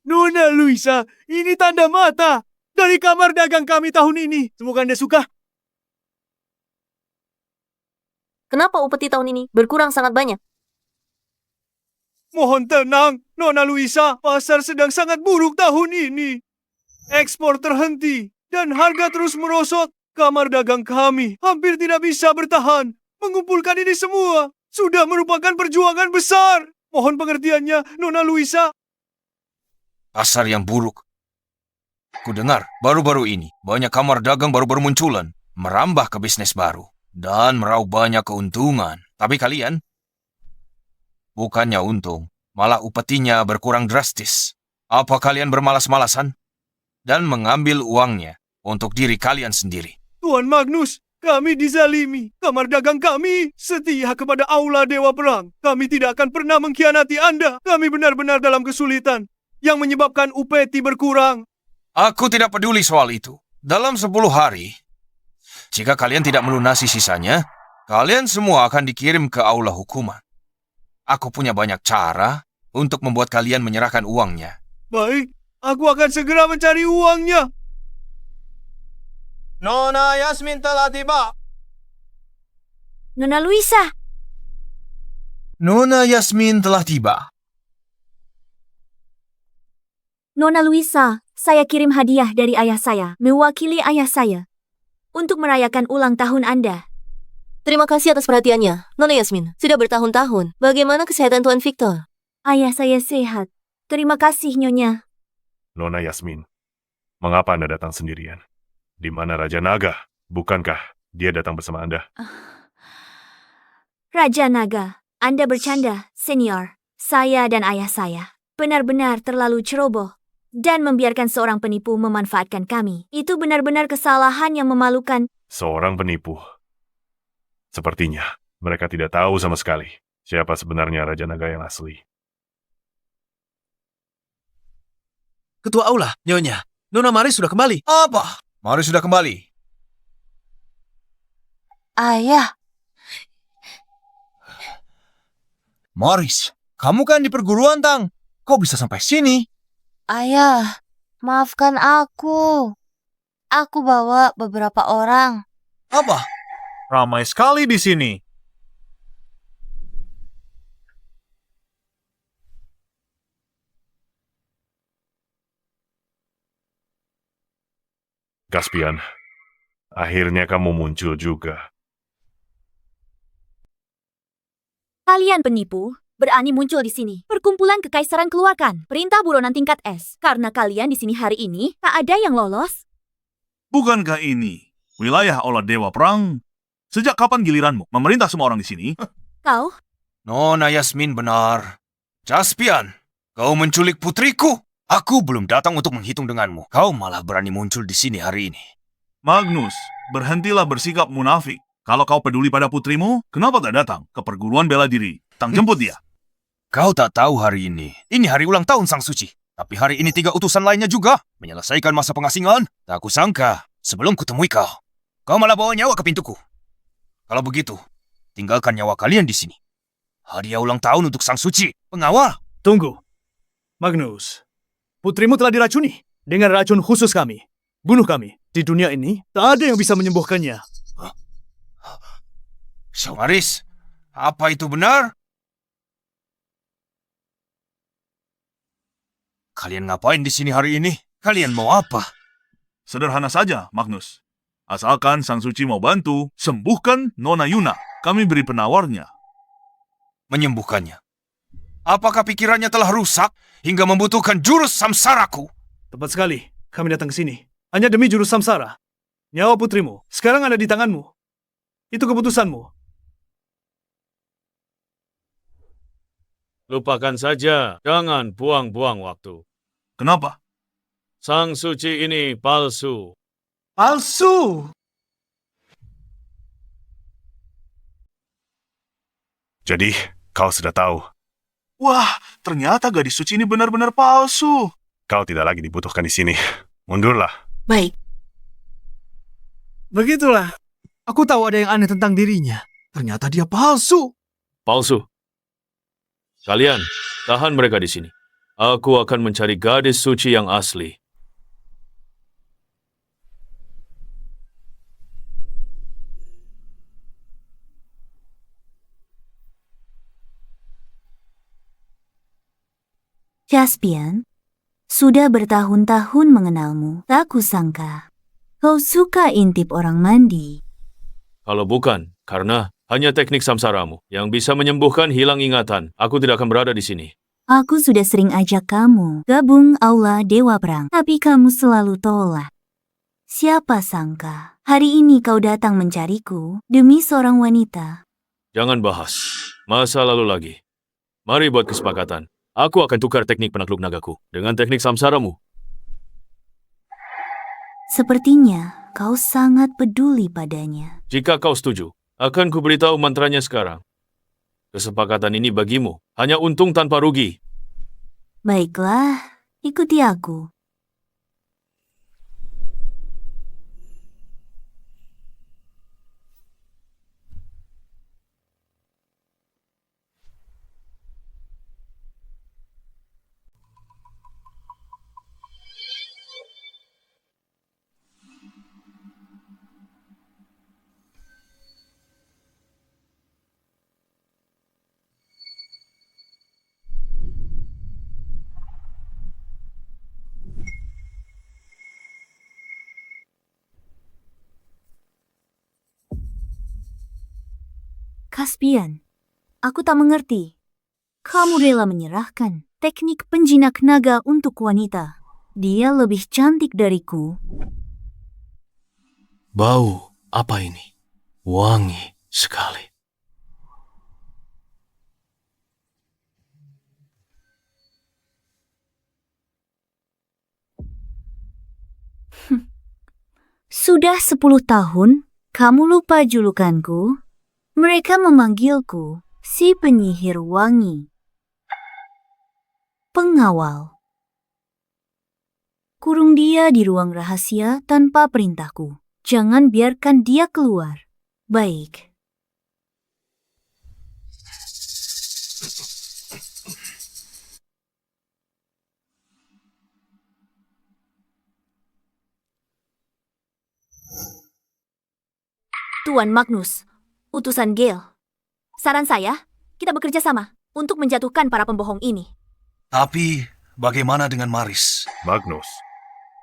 Nona Luisa, ini tanda mata dari kamar dagang kami tahun ini. Semoga Anda suka. Kenapa upeti tahun ini berkurang sangat banyak? Mohon tenang, Nona Luisa. Pasar sedang sangat buruk tahun ini. Ekspor terhenti dan harga terus merosot. Kamar dagang kami hampir tidak bisa bertahan. Mengumpulkan ini semua sudah merupakan perjuangan besar. Mohon pengertiannya, Nona Luisa. Pasar yang buruk. Ku dengar baru-baru ini banyak kamar dagang baru bermunculan, merambah ke bisnis baru, dan meraup banyak keuntungan. Tapi kalian, bukannya untung, malah upetinya berkurang drastis. Apa kalian bermalas-malasan dan mengambil uangnya untuk diri kalian sendiri? Tuan Magnus, kami dizalimi. Kamar dagang kami setia kepada aula Dewa Perang. Kami tidak akan pernah mengkhianati Anda. Kami benar-benar dalam kesulitan yang menyebabkan upeti berkurang. Aku tidak peduli soal itu. Dalam 10 hari, jika kalian tidak melunasi sisanya, kalian semua akan dikirim ke aula hukuman. Aku punya banyak cara untuk membuat kalian menyerahkan uangnya. Baik, aku akan segera mencari uangnya. Nona Yasmin telah tiba. Nona Luisa, Nona Yasmin telah tiba. Nona Luisa, saya kirim hadiah dari ayah saya, mewakili ayah saya, untuk merayakan ulang tahun Anda. Terima kasih atas perhatiannya, Nona Yasmin. Sudah bertahun-tahun. Bagaimana kesehatan Tuan Victor? Ayah saya sehat. Terima kasih, Nyonya. Nona Yasmin, mengapa Anda datang sendirian? Di mana Raja Naga? Bukankah dia datang bersama Anda? Raja Naga, Anda bercanda, senior. Saya dan ayah saya benar-benar terlalu ceroboh dan membiarkan seorang penipu memanfaatkan kami. Itu benar-benar kesalahan yang memalukan. Seorang penipu. Sepertinya mereka tidak tahu sama sekali siapa sebenarnya Raja Naga yang asli. Ketua Aula, Nyonya. Nona Maris sudah kembali. Apa? Mari sudah kembali. Ayah, Morris, kamu kan di perguruan, Tang. Kok bisa sampai sini? ayah, maafkan aku. Aku bawa beberapa orang. Apa? Ramai sekali di sini. Caspian, akhirnya kamu muncul juga. Kalian penipu, berani muncul di sini. Perkumpulan Kekaisaran keluarkan perintah buronan tingkat S. Karena kalian di sini hari ini, tak ada yang lolos. Bukankah ini wilayah oleh Dewa Perang? Sejak kapan giliranmu memerintah semua orang di sini? Kau, Nona Yasmin benar. Caspian, kau menculik putriku. Aku belum datang untuk menghitung denganmu. Kau malah berani muncul di sini hari ini. Magnus, berhentilah bersikap munafik. Kalau kau peduli pada putrimu, kenapa tak datang ke perguruan bela diri? Tang jemput dia. Kau tak tahu hari ini. Ini hari ulang tahun Sang Suci. Tapi hari ini 3 utusan lainnya juga menyelesaikan masa pengasingan. Tak kusangka, sebelum kutemui kau, kau malah bawa nyawa ke pintuku. Kalau begitu, tinggalkan nyawa kalian di sini. Hadiah ulang tahun untuk Sang Suci. Pengawal. Tunggu. Magnus, putrimu telah diracuni dengan racun khusus kami. Bunuh kami. Di dunia ini, tak ada yang bisa menyembuhkannya. Samaris, apa itu benar? Kalian ngapain di sini hari ini? Kalian mau apa? Sederhana saja, Magnus. Asalkan Sang Suci mau bantu, sembuhkan Nona Yuna. Kami beri penawarnya. Menyembuhkannya. Apakah pikirannya telah rusak hingga membutuhkan jurus samsaraku? Tepat sekali, kami datang ke sini. Hanya demi jurus samsara. Nyawa putrimu sekarang ada di tanganmu. Itu keputusanmu. Lupakan saja, jangan buang-buang waktu. Kenapa? Sang Suci ini palsu. Palsu! Jadi, kau sudah tahu. Wah, ternyata gadis suci ini benar-benar palsu. Kau tidak lagi dibutuhkan di sini. Mundurlah. Baik. Begitulah. Aku tahu ada yang aneh tentang dirinya. Ternyata dia palsu. Palsu. Kalian, tahan mereka di sini. Aku akan mencari gadis suci yang asli. Caspian, sudah bertahun-tahun mengenalmu. Tak kusangka kau suka intip orang mandi. Kalau bukan, karena hanya teknik samsaramu yang bisa menyembuhkan hilang ingatan, aku tidak akan berada di sini. Aku sudah sering ajak kamu gabung Aula Dewa Perang, tapi kamu selalu tolak. Siapa sangka hari ini kau datang mencariku demi seorang wanita. Jangan bahas masa lalu lagi. Mari buat kesepakatan. Aku akan tukar teknik penakluk nagaku dengan teknik samsaramu. Sepertinya kau sangat peduli padanya. Jika kau setuju, akan kuberitahu mantranya sekarang. Kesepakatan ini bagimu, hanya untung tanpa rugi. Baiklah, ikuti aku. Caspian, aku tak mengerti. Kamu rela menyerahkan teknik penjinak naga untuk wanita. Dia lebih cantik dariku. Bau apa ini? Wangi sekali. Sudah 10 tahun, kamu lupa julukanku? Mereka memanggilku si penyihir wangi. Pengawal. Kurung dia di ruang rahasia tanpa perintahku. Jangan biarkan dia keluar. Baik. Tuan Magnus, utusan Gale. Saran saya, kita bekerja sama untuk menjatuhkan para pembohong ini. Tapi, bagaimana dengan Maris? Magnus,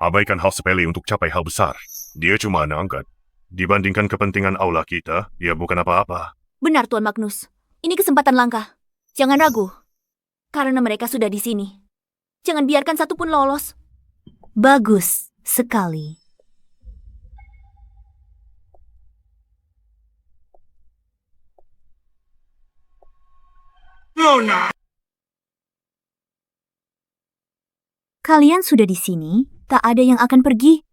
abaikan hal sepele untuk capai hal besar. Dia cuma anak angkat. Dibandingkan kepentingan aula kita, dia bukan apa-apa. Benar, Tuan Magnus. Ini kesempatan langka. Jangan ragu, karena mereka sudah di sini. Jangan biarkan satupun lolos. Bagus sekali. Luna! Kalian sudah di sini, tak ada yang akan pergi.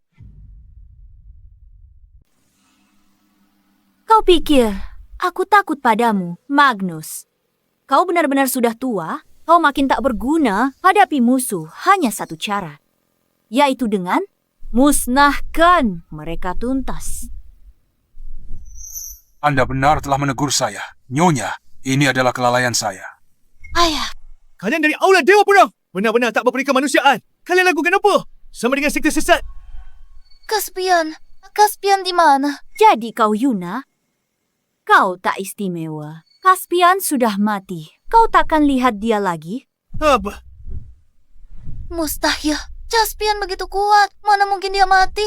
Kau pikir, aku takut padamu, Magnus. Kau benar-benar sudah tua, kau makin tak berguna, hadapi musuh hanya satu cara. Yaitu dengan musnahkan mereka tuntas. Anda benar telah menegur saya. Nyonya, ini adalah kelalaian saya. Ayah, Kalian dari aula Dewa Perang. Benar-benar tak berperi kemanusiaan. Kalian lakukan apa? Sama dengan sekte sesat. Caspian. Caspian di mana? Jadi kau Yuna, kau tak istimewa. Caspian sudah mati. Kau takkan lihat dia lagi. Apa? Mustahil. Caspian begitu kuat. Mana mungkin dia mati?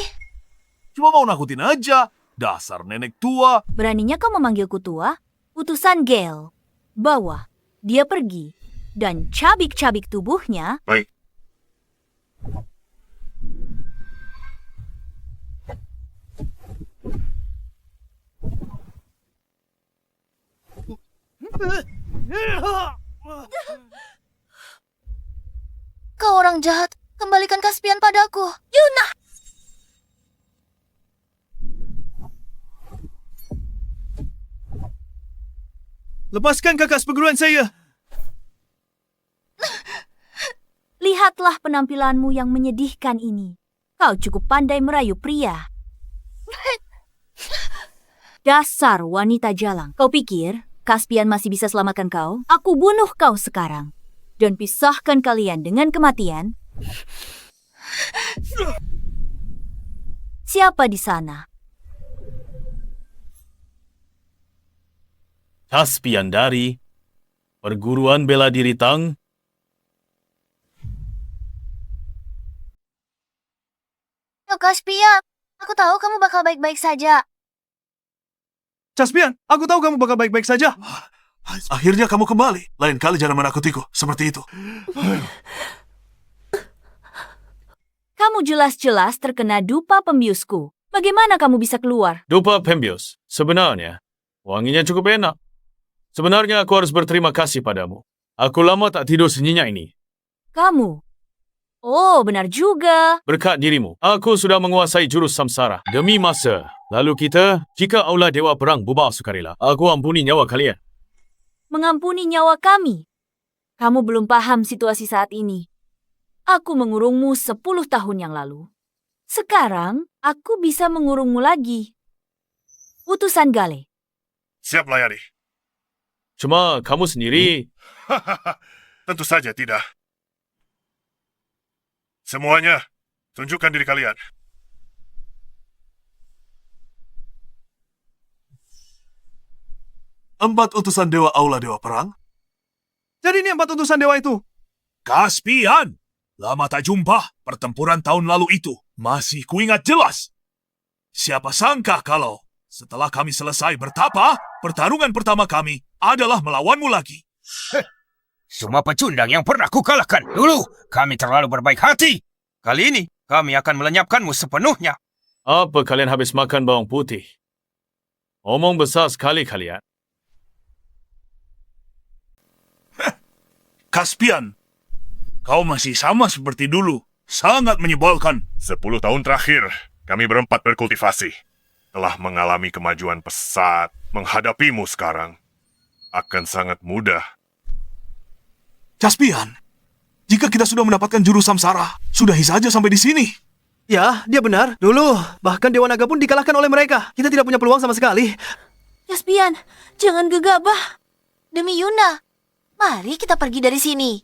Cuma mau nakutin aja. Dasar nenek tua. Beraninya kau memanggilku tua? Utusan Gale. Bawa dia pergi. Dan cabik-cabik tubuhnya. Baik. Kau orang jahat. Kembalikan Caspian padaku. Yuna! Lepaskan kakak seperguruan saya. Lihatlah penampilanmu yang menyedihkan ini. Kau cukup pandai merayu pria. Dasar wanita jalang. Kau pikir Caspian masih bisa selamatkan kau? Aku bunuh kau sekarang. Dan pisahkan kalian dengan kematian. Siapa di sana? Caspian dari Perguruan Bela Diri Tang. Caspian, aku tahu kamu bakal baik-baik saja. Caspian, aku tahu kamu bakal baik-baik saja. Akhirnya kamu kembali. Lain kali jangan menakutiku. Seperti itu. Kamu jelas-jelas terkena dupa pembiusku. Bagaimana kamu bisa keluar? Dupa Pembius. Sebenarnya, wanginya cukup enak. Sebenarnya aku harus berterima kasih padamu. Aku lama tak tidur senyenyak ini. Kamu? Oh, benar juga. Berkat dirimu, aku sudah menguasai jurus samsara. Demi masa. Lalu kita, jika aula Dewa Perang bubar sukarela, aku ampuni nyawa kalian. Mengampuni nyawa kami. Kamu belum paham situasi saat ini. Aku mengurungmu 10 tahun yang lalu. Sekarang, aku bisa mengurungmu lagi. Utusan Gale. Siap layari. Cuma kamu sendiri... Tentu saja tidak. Semuanya, tunjukkan diri kalian. Empat utusan Dewa Aula Dewa Perang. Jadi ini 4 utusan dewa itu. Caspian! Lama tak jumpa. Pertempuran tahun lalu itu masih kuingat jelas. Siapa sangka kalau setelah kami selesai bertapa, pertarungan pertama kami adalah melawanmu lagi. Cuma pecundang yang pernah kukalahkan. Dulu, kami terlalu berbaik hati. Kali ini, kami akan melenyapkanmu sepenuhnya. Apa kalian habis makan bawang putih? Omong besar sekali kalian. Caspian, kau masih sama seperti dulu. Sangat menyebalkan. 10 tahun terakhir, kami berempat berkultivasi. Telah mengalami kemajuan pesat. Menghadapimu sekarang akan sangat mudah. Caspian, jika kita sudah mendapatkan jurus samsara, sudahi saja sampai di sini. Ya, dia benar. Dulu, bahkan Dewa Naga pun dikalahkan oleh mereka. Kita tidak punya peluang sama sekali. Caspian, jangan gegabah. Demi Yuna, mari kita pergi dari sini.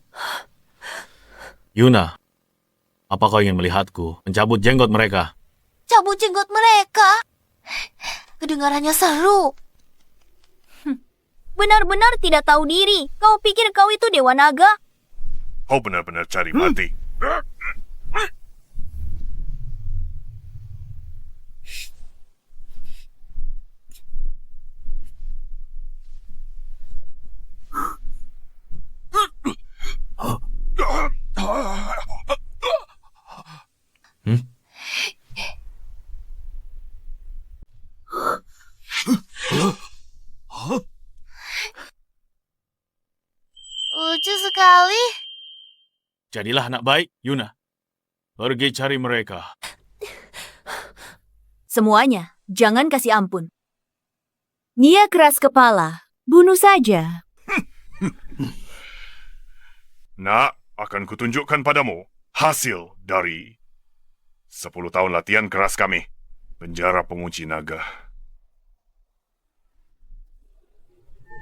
Yuna, apa kau ingin melihatku mencabut jenggot mereka? Cabut jenggot mereka. Kedengarannya seru. Benar-benar tidak tahu diri. Kau pikir kau itu Dewa Naga? Kau benar-benar cari mati. Lucu sekali. Jadilah anak baik, Yuna. Pergi cari mereka. Semuanya, jangan kasih ampun. Nia keras kepala. Bunuh saja. Nak, akan kutunjukkan padamu hasil dari 10 tahun latihan keras kami. Penjara pengunci naga.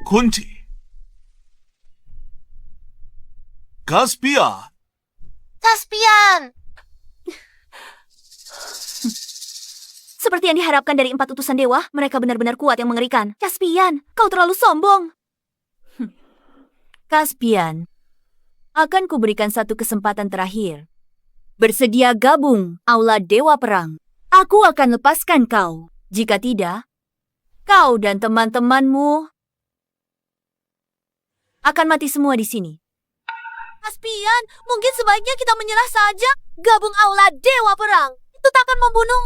Kunci. Caspian. Caspian! Seperti yang diharapkan dari 4 utusan dewa, mereka benar-benar kuat yang mengerikan. Caspian, kau terlalu sombong. Caspian, akan kuberikan satu kesempatan terakhir. Bersedia gabung Aula Dewa Perang. Aku akan lepaskan kau. Jika tidak, kau dan teman-temanmu akan mati semua di sini. Caspian, mungkin sebaiknya kita menyerah saja. Gabung Aula Dewa Perang. Itu takkan membunuh.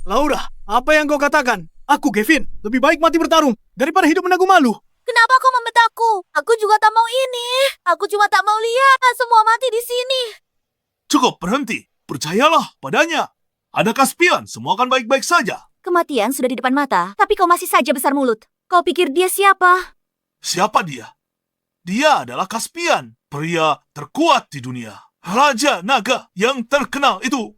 Laura, apa yang kau katakan? Aku, Gavin, lebih baik mati bertarung daripada hidup menanggung malu. Kenapa kau membentakku? Aku juga tak mau ini. Aku cuma tak mau lihat semua mati di sini. Cukup, berhenti. Percayalah padanya. Ada Caspian, semua akan baik-baik saja. Kematian sudah di depan mata, tapi kau masih saja besar mulut. Kau pikir dia siapa? Siapa dia? Dia adalah Caspian, pria terkuat di dunia. Raja Naga yang terkenal itu.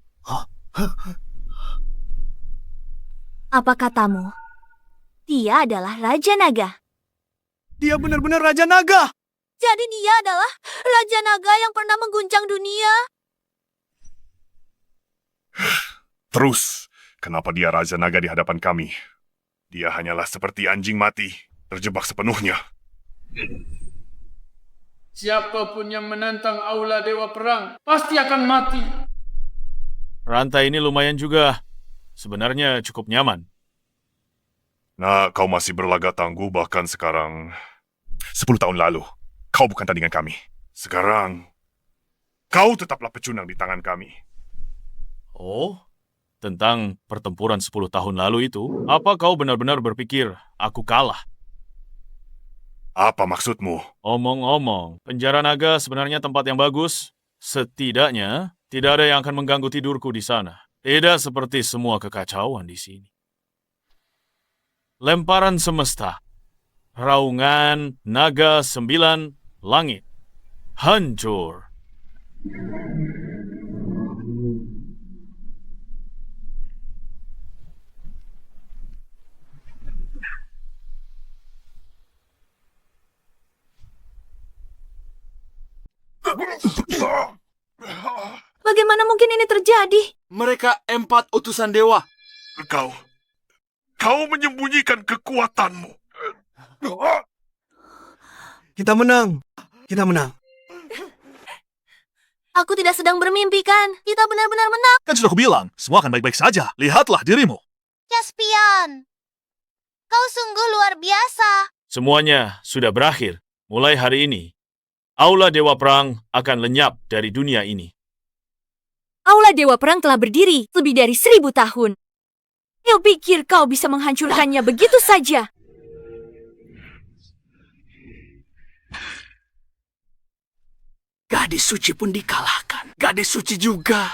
Apa katamu? Dia adalah Raja Naga. Dia benar-benar Raja Naga. Jadi dia adalah Raja Naga yang pernah mengguncang dunia. Terus, kenapa dia Raja Naga di hadapan kami? Dia hanyalah seperti anjing mati, terjebak sepenuhnya. Siapapun yang menantang Aula Dewa Perang pasti akan mati. Rantai ini lumayan juga. Sebenarnya cukup nyaman. Nah, kau masih berlagak tangguh bahkan sekarang. 10 tahun lalu, kau bukan tandingan kami. Sekarang, kau tetaplah pecundang di tangan kami. Oh, tentang pertempuran 10 tahun lalu itu, apa kau benar-benar berpikir aku kalah? Apa maksudmu? Omong-omong, penjara naga sebenarnya tempat yang bagus. Setidaknya, tidak ada yang akan mengganggu tidurku di sana. Tidak seperti semua kekacauan di sini. Lemparan semesta. Raungan naga 9 langit. Hancur. Bagaimana mungkin ini terjadi? Mereka 4 utusan dewa. Kau menyembunyikan kekuatanmu. Kita menang. Kita menang. Aku tidak sedang bermimpi kan? Kita benar-benar menang. Kan sudah kubilang, semua akan baik-baik saja. Lihatlah dirimu. Caspian, kau sungguh luar biasa. Semuanya sudah berakhir. Mulai hari ini, Aula Dewa Perang akan lenyap dari dunia ini. Aula Dewa Perang telah berdiri lebih dari 1000 tahun. Kau pikir kau bisa menghancurkannya begitu saja? Gadis suci pun dikalahkan. Gadis suci juga.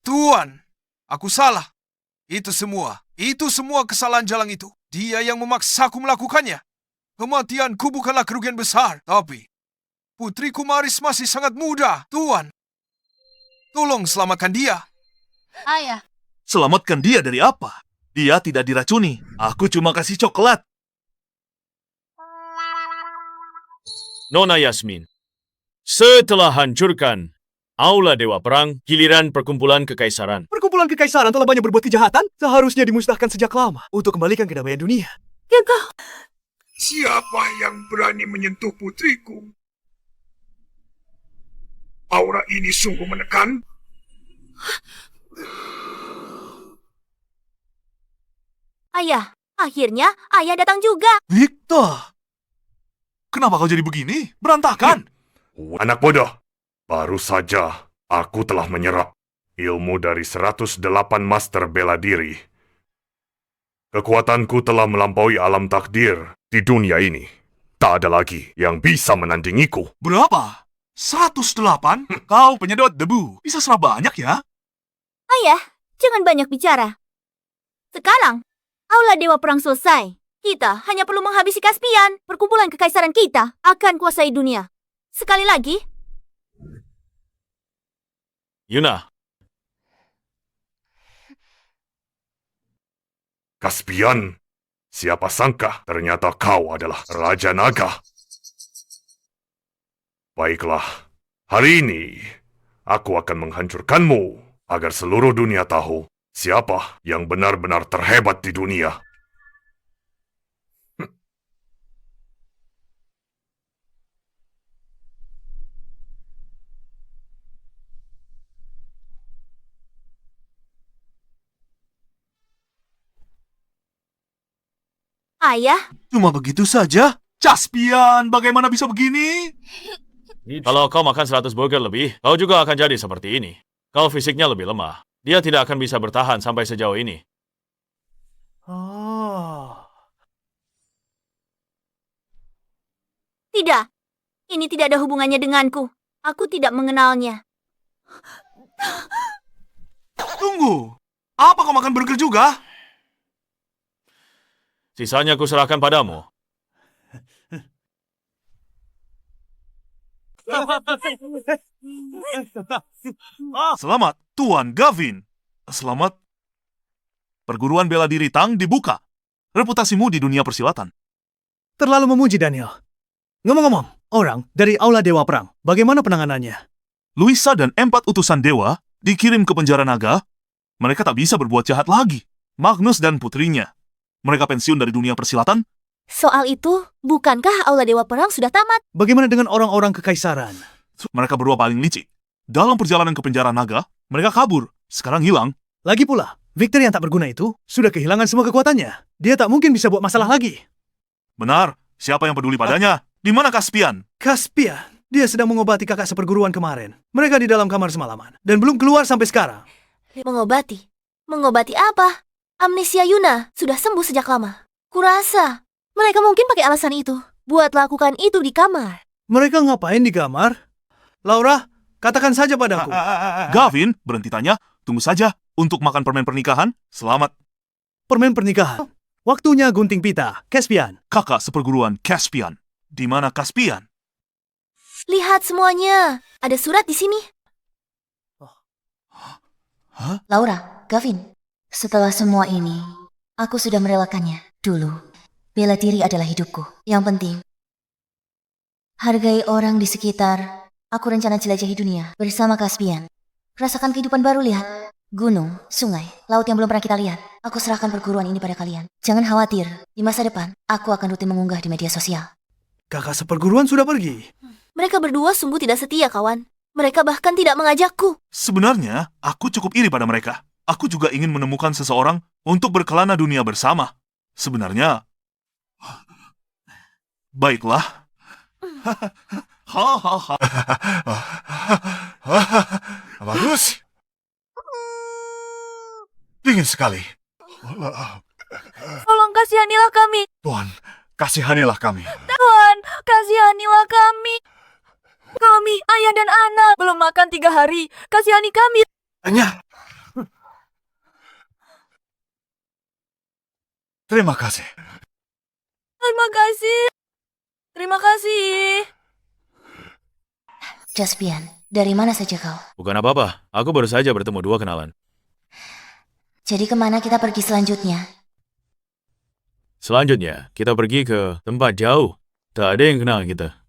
Tuan, aku salah. Itu semua kesalahan Jalang itu. Dia yang memaksaku melakukannya. Kematianku bukanlah kerugian besar, tapi putriku Maris masih sangat muda, Tuan. Tolong selamatkan dia. Ayah. Selamatkan dia dari apa? Dia tidak diracuni. Aku cuma kasih coklat. Nona Yasmin, Setelah hancurkan Aula Dewa Perang, giliran perkumpulan kekaisaran. Perkumpulan kekaisaran telah banyak berbuat kejahatan, seharusnya dimusnahkan sejak lama untuk kembalikan kedamaian dunia. Siapa yang berani menyentuh putriku? Aura ini sungguh menekan. Ayah, akhirnya ayah datang juga. Victor! Kenapa kau jadi begini? Berantakan! Anak bodoh, baru saja aku telah menyerap ilmu dari 108 master bela diri. Kekuatanku telah melampaui alam takdir di dunia ini. Tak ada lagi yang bisa menandingiku. Berapa? 108? Kau penyedot debu. Bisa serap banyak ya? Ayah, jangan banyak bicara. Sekarang, Aula Dewa Perang selesai. Kita hanya perlu menghabisi Caspian. Perkumpulan kekaisaran kita akan kuasai dunia. Sekali lagi, Yuna, Caspian, siapa sangka ternyata kau adalah Raja Naga. Baiklah, hari ini aku akan menghancurkanmu agar seluruh dunia tahu siapa yang benar-benar terhebat di dunia. ayah, Cuma begitu saja? Caspian, bagaimana bisa begini? kalau kau makan 100 burger lebih, kau juga akan jadi seperti ini. Kau fisiknya lebih lemah. Dia tidak akan bisa bertahan sampai sejauh ini. tidak. Ini tidak ada hubungannya denganku. Aku tidak mengenalnya. Tunggu, apa kau makan burger juga? Sisanya kuserahkan padamu. Selamat, Tuan Gavin. Selamat. Perguruan bela diri Tang dibuka. Reputasimu di dunia persilatan. Terlalu memuji, Daniel. Ngomong-ngomong, orang dari Aula Dewa Perang, bagaimana penanganannya? Luisa dan 4 utusan dewa dikirim ke penjara naga. Mereka tak bisa berbuat jahat lagi. Magnus dan putrinya. Mereka pensiun dari dunia persilatan. Soal itu, bukankah Aula Dewa Perang sudah tamat? Bagaimana dengan orang-orang kekaisaran? Mereka berdua paling licik. Dalam perjalanan ke penjara naga, mereka kabur. Sekarang hilang. Lagi pula, Victor yang tak berguna itu sudah kehilangan semua kekuatannya. Dia tak mungkin bisa buat masalah lagi. Benar. Siapa yang peduli padanya? Di mana Caspian? Caspian, dia sedang mengobati kakak seperguruan kemarin. Mereka di dalam kamar semalaman dan belum keluar sampai sekarang. Mengobati? Mengobati apa? Amnesia Yuna sudah sembuh sejak lama. Kurasa, mereka mungkin pakai alasan itu buat lakukan itu di kamar. Mereka ngapain di kamar? Laura, katakan saja padaku. Gavin, berhenti tanya. Tunggu saja. Untuk makan permen pernikahan, selamat. Permen pernikahan. Waktunya gunting pita, Caspian. Kakak seperguruan Caspian. Di mana Caspian? Lihat semuanya. Ada surat di sini. Laura, Gavin, setelah semua ini, aku sudah merelakannya. Dulu, bela diri adalah hidupku. Yang penting, hargai orang di sekitar. Aku rencana jelajahi dunia bersama Caspian. Rasakan kehidupan baru, lihat. Gunung, sungai, laut yang belum pernah kita lihat. Aku serahkan perguruan ini pada kalian. Jangan khawatir, di masa depan, aku akan rutin mengunggah di media sosial. Kakak seperguruan sudah pergi. Mereka berdua sungguh tidak setia, kawan. Mereka bahkan tidak mengajakku. Sebenarnya, aku cukup iri pada mereka. Aku juga ingin menemukan seseorang untuk berkelana dunia bersama. Sebenarnya, baiklah. Bagus. Dingin sekali. Tolong kasihanilah kami. Tuan, kasihanilah kami. Tuhan, kasihanilah kami. Kami, ayah dan anak, belum makan 3 hari. Kasihani kami. Hanya. Terima kasih. Terima kasih. Terima kasih. Caspian, dari mana saja kau? Bukan apa-apa, aku baru saja bertemu 2 kenalan. Jadi kemana kita pergi selanjutnya? Selanjutnya, kita pergi ke tempat jauh. Tak ada yang kenal kita.